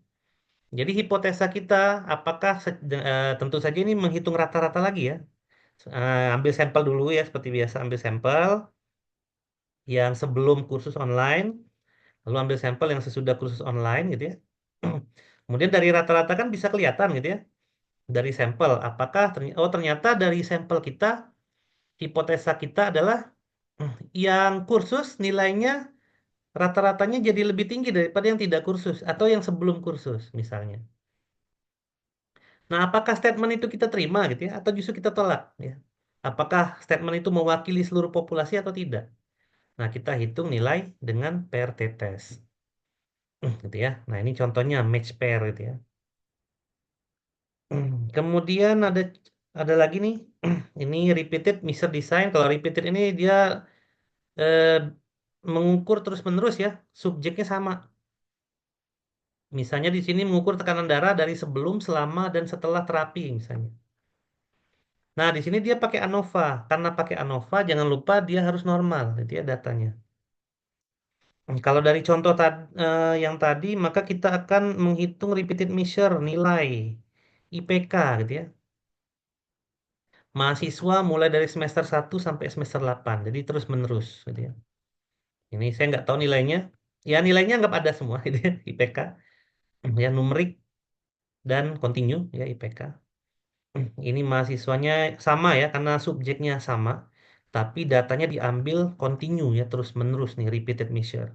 Jadi hipotesa kita, apakah tentu saja ini menghitung rata-rata lagi ya. Ambil sampel dulu ya seperti biasa ambil sampel yang sebelum kursus online, lalu ambil sampel yang sesudah kursus online gitu ya. Kemudian dari rata-rata kan bisa kelihatan gitu ya dari sampel apakah ternyata dari sampel kita hipotesa kita adalah yang kursus nilainya rata-ratanya jadi lebih tinggi daripada yang tidak kursus atau yang sebelum kursus misalnya. Nah, apakah statement itu kita terima gitu ya atau justru kita tolak ya? Apakah statement itu mewakili seluruh populasi atau tidak? Nah, kita hitung nilai dengan PRT test. Gitu ya. Nah, ini contohnya match pair gitu ya. Kemudian ada lagi nih. Ini repeated Mister Design. Kalau repeated ini dia eh, mengukur terus-menerus ya. Subjeknya sama. Misalnya di sini mengukur tekanan darah dari sebelum, selama, dan setelah terapi misalnya. Nah, di sini dia pakai ANOVA. Karena pakai ANOVA, jangan lupa dia harus normal gitu ya datanya. Kalau dari contoh yang tadi, maka kita akan menghitung repeated measure nilai IPK gitu ya. Mahasiswa mulai dari semester 1 sampai semester 8. Jadi terus menerus gitu ya. Ini saya nggak tahu nilainya. Ya nilainya nggak ada semua gitu ya, IPK. Ya numerik dan kontinu ya IPK. Ini mahasiswanya sama ya karena subjeknya sama. Tapi datanya diambil kontinu ya terus menerus nih repeated measure.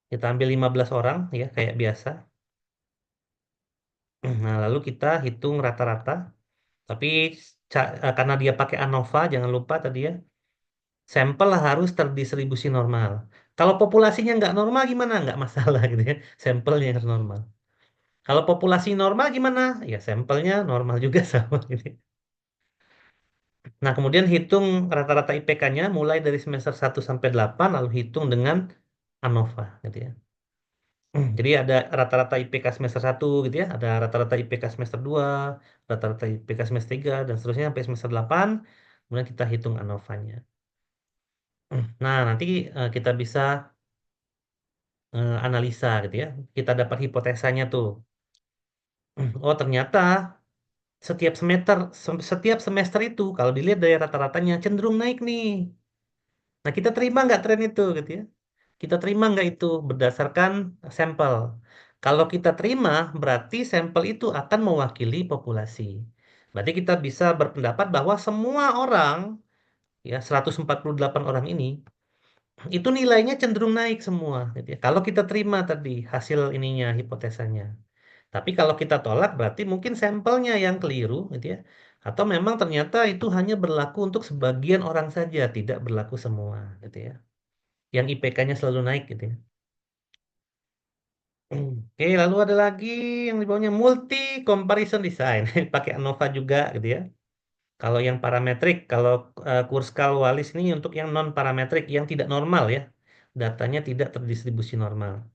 Kita ambil 15 orang ya kayak biasa. Nah, lalu kita hitung rata-rata. Tapi karena dia pakai ANOVA, jangan lupa tadi ya, sampel harus terdistribusi normal. Kalau populasinya nggak normal gimana? Nggak masalah gitu ya. Sampelnya harus normal. Kalau populasi normal gimana? Ya sampelnya normal juga sama gitu. Nah, kemudian hitung rata-rata IPK-nya mulai dari semester 1 sampai 8, lalu hitung dengan ANOVA gitu ya. Jadi ada rata-rata IPK semester 1 gitu ya, ada rata-rata IPK semester 2, rata-rata IPK semester 3, dan seterusnya sampai semester 8. Kemudian kita hitung ANOVA-nya. Nah, nanti kita bisa analisa gitu ya. Kita dapat hipotesanya tuh. Oh, ternyata setiap semester itu kalau dilihat dari rata-ratanya cenderung naik nih. Nah, kita terima nggak tren itu gitu ya? Kita terima nggak itu berdasarkan sampel? Kalau kita terima, berarti sampel itu akan mewakili populasi. Berarti kita bisa berpendapat bahwa semua orang, ya 148 orang ini, itu nilainya cenderung naik semua. Gitu ya. Kalau kita terima tadi hasil ininya, hipotesanya. Tapi kalau kita tolak, berarti mungkin sampelnya yang keliru, gitu ya. Atau memang ternyata itu hanya berlaku untuk sebagian orang saja, tidak berlaku semua, gitu ya. Yang IPK-nya selalu naik, gitu ya. Oke, lalu ada lagi yang di bawahnya multi comparison design, pakai ANOVA juga, gitu ya. Kalau yang parametrik, kalau Kurskal Wallis ini untuk yang non parametrik, yang tidak normal ya, datanya tidak terdistribusi normal.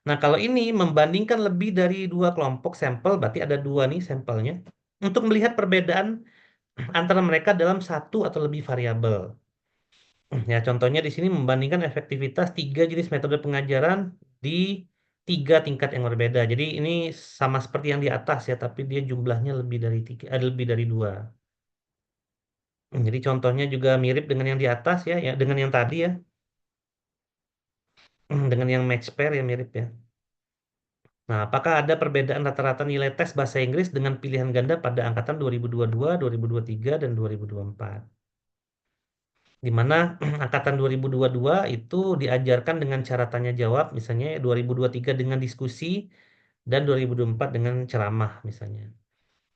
Nah, kalau ini membandingkan lebih dari dua kelompok sampel, berarti ada dua nih sampelnya, untuk melihat perbedaan antara mereka dalam satu atau lebih variabel. Ya, contohnya di sini membandingkan efektivitas tiga jenis metode pengajaran di tiga tingkat yang berbeda. Jadi ini sama seperti yang di atas ya, tapi dia jumlahnya lebih dari tiga, lebih dari dua. Jadi contohnya juga mirip dengan yang di atas ya, ya dengan yang tadi ya, dengan yang match pair ya mirip ya. Nah, apakah ada perbedaan rata-rata nilai tes bahasa Inggris dengan pilihan ganda pada angkatan 2022, 2023, dan 2024? Di mana angkatan 2022 itu diajarkan dengan cara tanya jawab, misalnya 2023 dengan diskusi, dan 2024 dengan ceramah misalnya.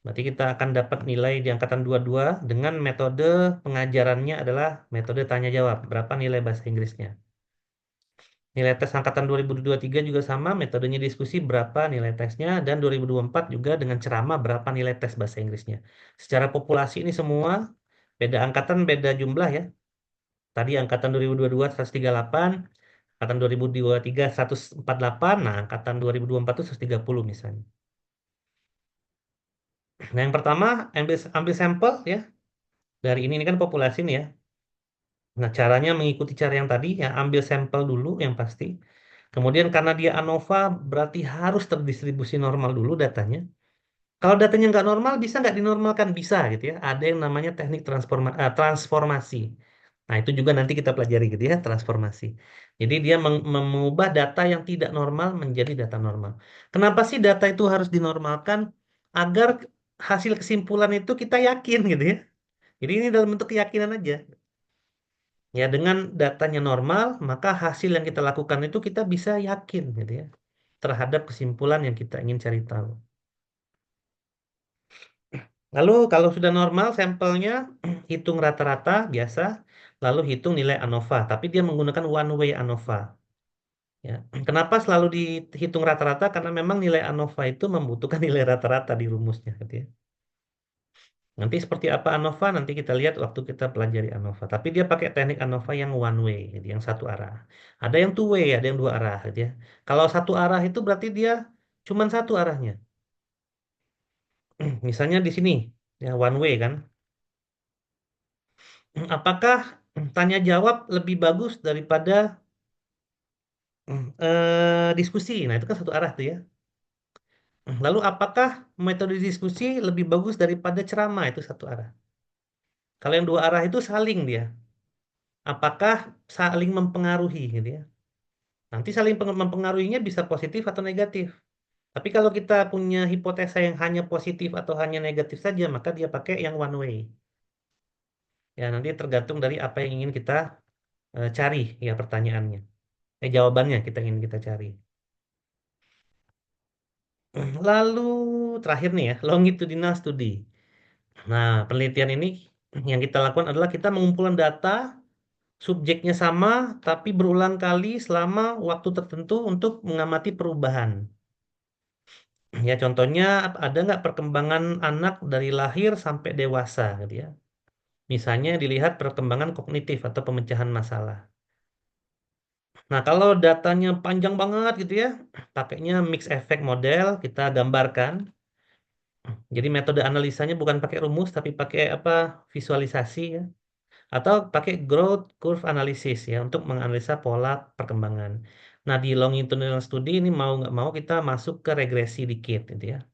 Berarti kita akan dapat nilai di angkatan 22 dengan metode pengajarannya adalah metode tanya jawab. Berapa nilai bahasa Inggrisnya? Nilai tes angkatan 2023 juga sama, metodenya diskusi berapa nilai tesnya, dan 2024 juga dengan ceramah berapa nilai tes bahasa Inggrisnya. Secara populasi ini semua, beda angkatan, beda jumlah ya. Tadi angkatan 2022 138, angkatan 2023 148, nah angkatan 2024 itu 130 misalnya. Nah yang pertama, ambil ambil sampel ya, dari ini kan populasi nih ya. Nah, caranya mengikuti cara yang tadi, ya ambil sampel dulu yang pasti. Kemudian karena dia ANOVA, berarti harus terdistribusi normal dulu datanya. Kalau datanya nggak normal, bisa nggak dinormalkan? Bisa gitu ya. Ada yang namanya teknik transformasi. Nah, itu juga nanti kita pelajari gitu ya, transformasi. Jadi dia mengubah data yang tidak normal menjadi data normal. Kenapa sih data itu harus dinormalkan? Agar hasil kesimpulan itu kita yakin gitu ya. Jadi ini dalam bentuk keyakinan aja. Ya, dengan datanya normal, maka hasil yang kita lakukan itu kita bisa yakin gitu ya terhadap kesimpulan yang kita ingin cari tahu. Lalu kalau sudah normal sampelnya hitung rata-rata biasa, lalu hitung nilai ANOVA, tapi dia menggunakan one way ANOVA. Ya. Kenapa selalu dihitung rata-rata? Karena memang nilai ANOVA itu membutuhkan nilai rata-rata di rumusnya gitu ya. Nanti seperti apa ANOVA nanti kita lihat waktu kita pelajari ANOVA. Tapi dia pakai teknik ANOVA yang one way, gitu, yang satu arah. Ada yang two way, ada yang dua arah, gitu ya. Kalau satu arah itu berarti dia cuma satu arahnya. Misalnya di sini, ya one way kan. Apakah tanya jawab lebih bagus daripada diskusi? Nah itu kan satu arah tuh ya. Lalu apakah metode diskusi lebih bagus daripada ceramah? Itu satu arah. Kalau yang dua arah itu saling dia. Apakah saling mempengaruhi gitu ya? Nanti saling mempengaruhinya bisa positif atau negatif. Tapi kalau kita punya hipotesa yang hanya positif atau hanya negatif saja, maka dia pakai yang one way. Ya, nanti tergantung dari apa yang ingin kita cari ya pertanyaannya. Jawabannya kita cari. Lalu terakhir nih ya, longitudinal study. Nah, penelitian ini yang kita lakukan adalah kita mengumpulkan data, subjeknya sama, tapi berulang kali selama waktu tertentu untuk mengamati perubahan. Ya, contohnya ada nggak perkembangan anak dari lahir sampai dewasa gitu ya. Misalnya dilihat perkembangan kognitif atau pemecahan masalah. Nah, kalau datanya panjang banget gitu ya, pakainya mix effect model, kita gambarkan. Jadi metode analisanya bukan pakai rumus tapi pakai apa? Visualisasi ya. Atau pakai growth curve analysis ya untuk menganalisa pola perkembangan. Nah, di longitudinal study ini mau nggak mau kita masuk ke regresi dikit gitu ya.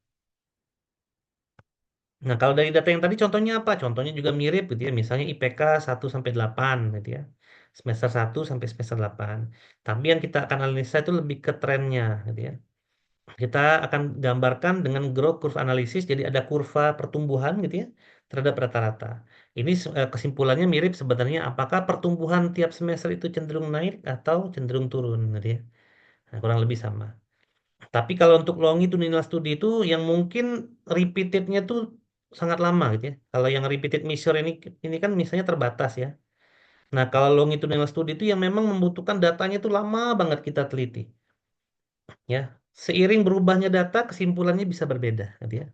Nah, kalau dari data yang tadi contohnya apa? Contohnya juga mirip gitu ya. Misalnya IPK 1 sampai 8 gitu ya. Semester 1 sampai semester 8. Tapi yang kita akan analisa itu lebih ke trennya gitu ya. Kita akan gambarkan dengan growth curve analysis. Jadi ada kurva pertumbuhan gitu ya terhadap rata-rata. Ini kesimpulannya mirip sebenarnya apakah pertumbuhan tiap semester itu cenderung naik atau cenderung turun gitu ya. Nah, kurang lebih sama. Tapi kalau untuk longitudinal study itu yang mungkin repeatednya tuh sangat lama gitu ya. Kalau yang repeated measure ini kan misalnya terbatas ya. Nah, kalau longitudinal study itu yang memang membutuhkan datanya itu lama banget kita teliti ya. Seiring berubahnya data, kesimpulannya bisa berbeda gitu ya.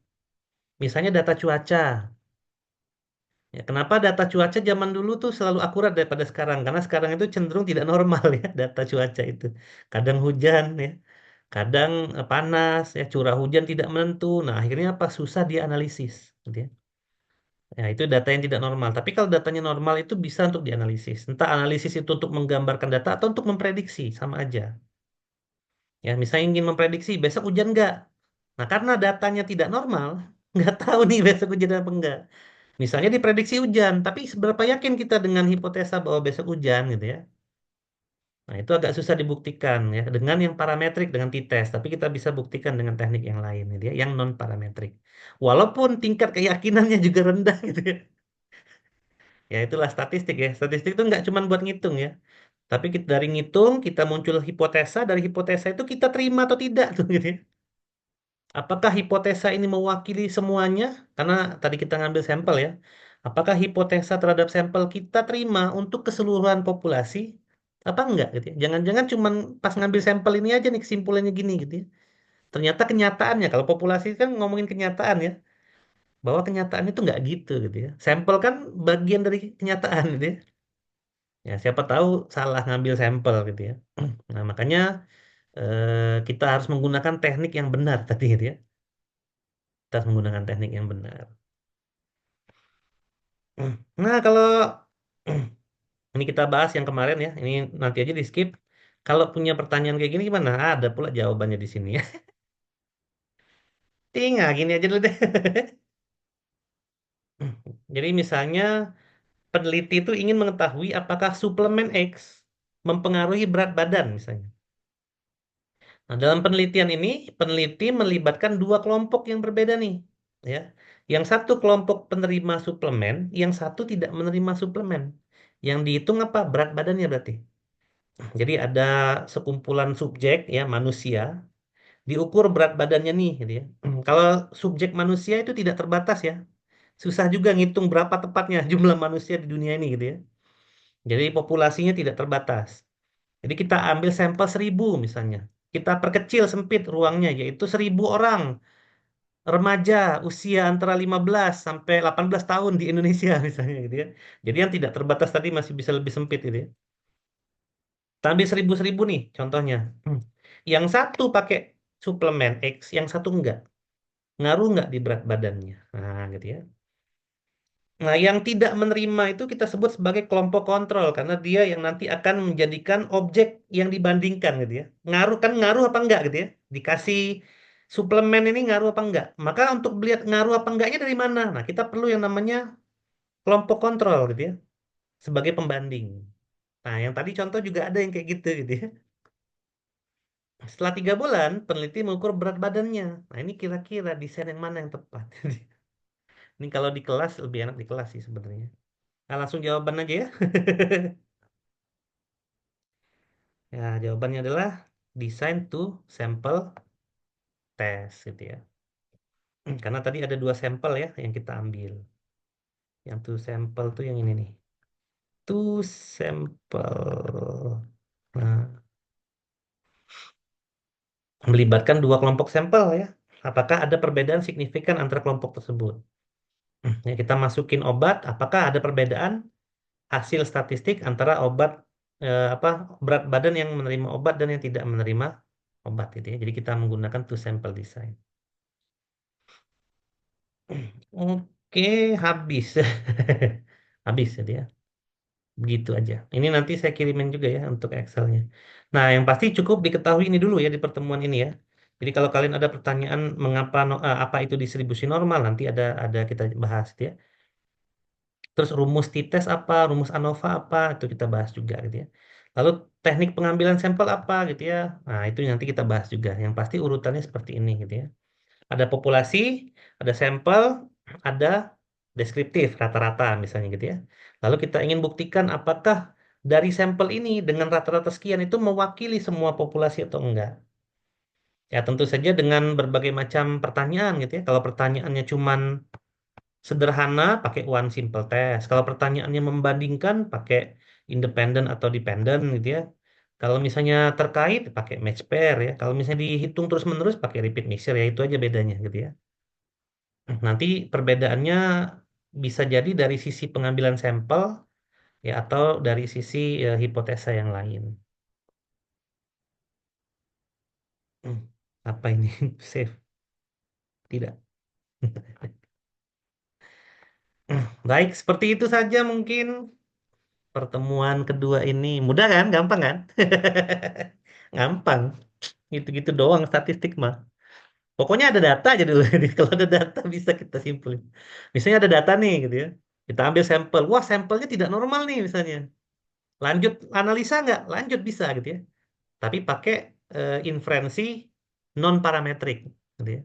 Misalnya data cuaca. Ya, kenapa data cuaca zaman dulu tuh selalu akurat daripada sekarang? Karena sekarang itu cenderung tidak normal ya data cuaca itu. Kadang hujan ya, kadang panas ya, curah hujan tidak menentu. Nah, akhirnya apa? Susah dia analisis, gitu ya. Ya, itu data yang tidak normal. Tapi kalau datanya normal itu bisa untuk dianalisis. Entah analisis itu untuk menggambarkan data atau untuk memprediksi, sama aja. Ya, misalnya ingin memprediksi besok hujan nggak? Nah, karena datanya tidak normal, nggak tahu nih besok hujan apa enggak. Misalnya diprediksi hujan, tapi seberapa yakin kita dengan hipotesa bahwa besok hujan gitu ya. Nah, itu agak susah dibuktikan ya dengan yang parametrik dengan t-test, tapi kita bisa buktikan dengan teknik yang lain gitu ya, yang non parametrik. Walaupun tingkat keyakinannya juga rendah gitu ya. Ya itulah statistik ya. Statistik itu nggak cuma buat ngitung ya. Tapi dari ngitung kita muncul hipotesa, dari hipotesa itu kita terima atau tidak tuh gitu ya. Apakah hipotesa ini mewakili semuanya? Karena tadi kita ngambil sampel ya. Apakah hipotesa terhadap sampel kita terima untuk keseluruhan populasi? Apa enggak gitu ya? Jangan-jangan cuman pas ngambil sampel ini aja nih kesimpulannya gini gitu ya. Ternyata kenyataannya, kalau populasi kan ngomongin kenyataan ya. Bahwa kenyataan itu nggak gitu gitu ya. Sampel kan bagian dari kenyataan gitu ya. Ya siapa tahu salah ngambil sampel gitu ya. Nah makanya kita harus menggunakan teknik yang benar tadi gitu ya. Kita harus menggunakan teknik yang benar. Nah, kalau ini kita bahas yang kemarin ya, ini nanti aja di skip. Kalau punya pertanyaan kayak gini gimana? Ada pula jawabannya di sini ya. Tinggal gini aja dulu deh. Jadi misalnya peneliti itu ingin mengetahui apakah suplemen X mempengaruhi berat badan misalnya. Nah, dalam penelitian ini, peneliti melibatkan dua kelompok yang berbeda nih, ya. Yang satu kelompok penerima suplemen, yang satu tidak menerima suplemen. Yang dihitung apa? Berat badannya berarti. Jadi ada sekumpulan subjek ya manusia diukur berat badannya nih gitu ya. Kalau subjek manusia itu tidak terbatas ya. Susah juga ngitung berapa tepatnya jumlah manusia di dunia ini gitu ya. Jadi populasinya tidak terbatas. Jadi kita ambil sampel 1.000 misalnya. Kita perkecil sempit ruangnya yaitu 1.000 orang remaja usia antara 15 sampai 18 tahun di Indonesia misalnya gitu ya. Jadi yang tidak terbatas tadi masih bisa lebih sempit gitu ya. Kita ambil 1.000 nih contohnya. Yang satu pakai suplemen X, yang satu enggak. Ngaruh nggak di berat badannya? Nah, gitu ya. Nah, yang tidak menerima itu kita sebut sebagai kelompok kontrol karena dia yang nanti akan menjadikan objek yang dibandingkan gitu ya. Ngaruh kan ngaruh apa enggak gitu ya? Dikasih suplemen ini ngaruh apa enggak? Maka untuk melihat ngaruh apa enggaknya dari mana? Nah, kita perlu yang namanya kelompok kontrol gitu ya sebagai pembanding. Nah, yang tadi contoh juga ada yang kayak gitu ya. Setelah 3 bulan, peneliti mengukur berat badannya. Nah, ini kira-kira desain yang mana yang tepat? Ini kalau di kelas lebih enak di kelas sih sebenarnya. Nah, langsung jawaban aja ya. Ya, jawabannya adalah design to sample test gitu ya. Karena tadi ada dua sampel ya yang kita ambil. Yang to sample tuh yang ini nih. To sample. Nah, melibatkan dua kelompok sampel ya. Apakah ada perbedaan signifikan antara kelompok tersebut? Ya, kita masukin obat, apakah ada perbedaan hasil statistik antara obat apa berat badan yang menerima obat dan yang tidak menerima obat itu ya. Jadi kita menggunakan two sample design. Oke, habis. Habis jadi ya. Begitu aja. Ini nanti saya kirimin juga ya untuk Excelnya. Nah, yang pasti cukup diketahui ini dulu ya di pertemuan ini ya. Jadi kalau kalian ada pertanyaan mengapa apa itu distribusi normal nanti ada kita bahas gitu ya. Terus rumus t-test apa, rumus ANOVA apa, itu kita bahas juga gitu ya. Lalu teknik pengambilan sampel apa gitu ya. Nah, itu nanti kita bahas juga. Yang pasti urutannya seperti ini gitu ya. Ada populasi, ada sampel, ada deskriptif, rata-rata misalnya gitu ya. Lalu kita ingin buktikan apakah dari sampel ini dengan rata-rata sekian itu mewakili semua populasi atau enggak. Ya tentu saja dengan berbagai macam pertanyaan gitu ya. Kalau pertanyaannya cuman sederhana pakai one simple test. Kalau pertanyaannya membandingkan pakai independen atau dependent gitu ya. Kalau misalnya terkait pakai match pair ya. Kalau misalnya dihitung terus-menerus pakai repeat mixture ya itu aja bedanya gitu ya. Nanti perbedaannya bisa jadi dari sisi pengambilan sampel ya atau dari sisi hipotesa yang lain. Hmm, Apa ini? Safe? Tidak. Baik, seperti itu saja mungkin pertemuan kedua ini. Mudah kan? Gampang kan? Gampang. Gitu-gitu doang statistik mah. Pokoknya ada data aja dulu. Jadi kalau ada data bisa kita simpulin. Misalnya ada data nih gitu ya. Kita ambil sampel. Wah, sampelnya tidak normal nih misalnya. Lanjut analisa nggak? Lanjut bisa gitu ya. Tapi pakai inferensi non parametrik gitu ya.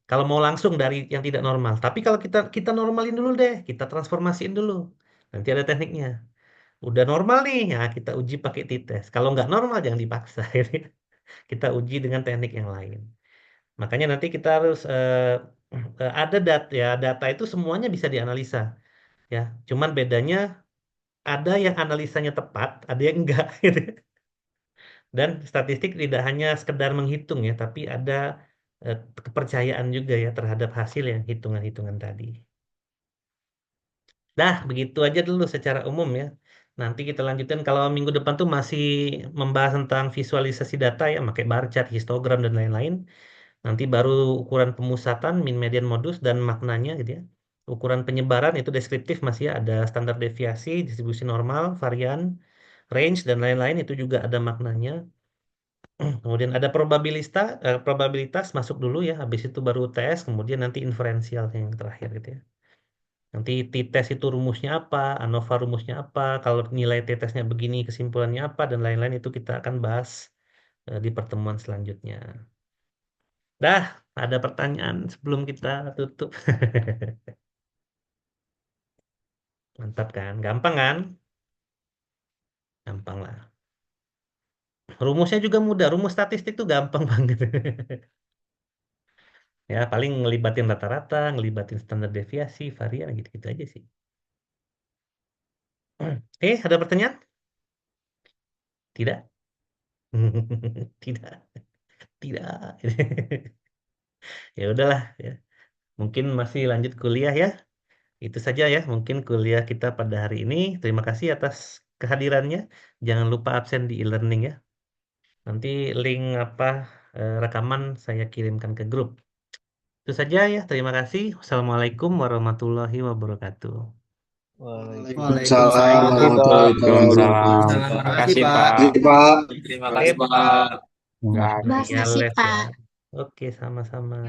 Kalau mau langsung dari yang tidak normal. Tapi kalau kita kita normalin dulu deh, kita transformasiin dulu. Nanti ada tekniknya. Udah normal nih, ya kita uji pakai t-test. Kalau nggak normal jangan dipaksa. Gitu ya. Kita uji dengan teknik yang lain. Makanya nanti kita harus ada data ya, data itu semuanya bisa dianalisa ya. Cuman bedanya ada yang analisanya tepat, ada yang enggak gitu. Dan statistik tidak hanya sekedar menghitung ya, tapi ada kepercayaan juga ya terhadap hasil yang hitungan-hitungan tadi. Dah, begitu aja dulu secara umum ya. Nanti kita lanjutin kalau minggu depan tuh masih membahas tentang visualisasi data ya, pakai bar chart, histogram dan lain-lain. Nanti baru ukuran pemusatan, min, median, modus dan maknanya gitu ya. Ukuran penyebaran itu deskriptif masih ya, ada standar deviasi, distribusi normal, varian, range dan lain-lain itu juga ada maknanya. Kemudian ada probabilitas masuk dulu ya, habis itu baru tes, kemudian nanti inferensial yang terakhir gitu ya. Nanti t-test itu rumusnya apa, ANOVA rumusnya apa, kalau nilai t-testnya begini kesimpulannya apa dan lain-lain itu kita akan bahas di pertemuan selanjutnya. Dah, ada pertanyaan sebelum kita tutup. Mantap kan? Gampang kan? Gampang lah. Rumusnya juga mudah. Rumus statistik tuh gampang banget. Ya, paling ngelibatin rata-rata, ngelibatin standar deviasi, varian, gitu-gitu aja sih. Ada pertanyaan? Tidak? Tidak. Tidak. Ya udahlah ya. Mungkin masih lanjut kuliah ya. Itu saja ya, mungkin kuliah kita pada hari ini. Terima kasih atas kehadirannya. Jangan lupa absen di e-learning ya. Nanti link rekaman saya kirimkan ke grup. Itu saja ya, terima kasih. Wassalamualaikum warahmatullahi wabarakatuh. Waalaikumsalam Waalaikumsalam warahmatullahi warahmatullahi wabarakatuh. wabarakatuh. Waalaikumsalam. Terima kasih, Makasih, Pak. Pak. Terima kasih, Pak. Terima Oke, kasih, Pak. Bahas ya nasi, les ya. Pak. Oke, sama-sama.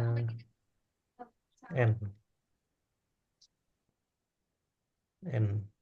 N. N.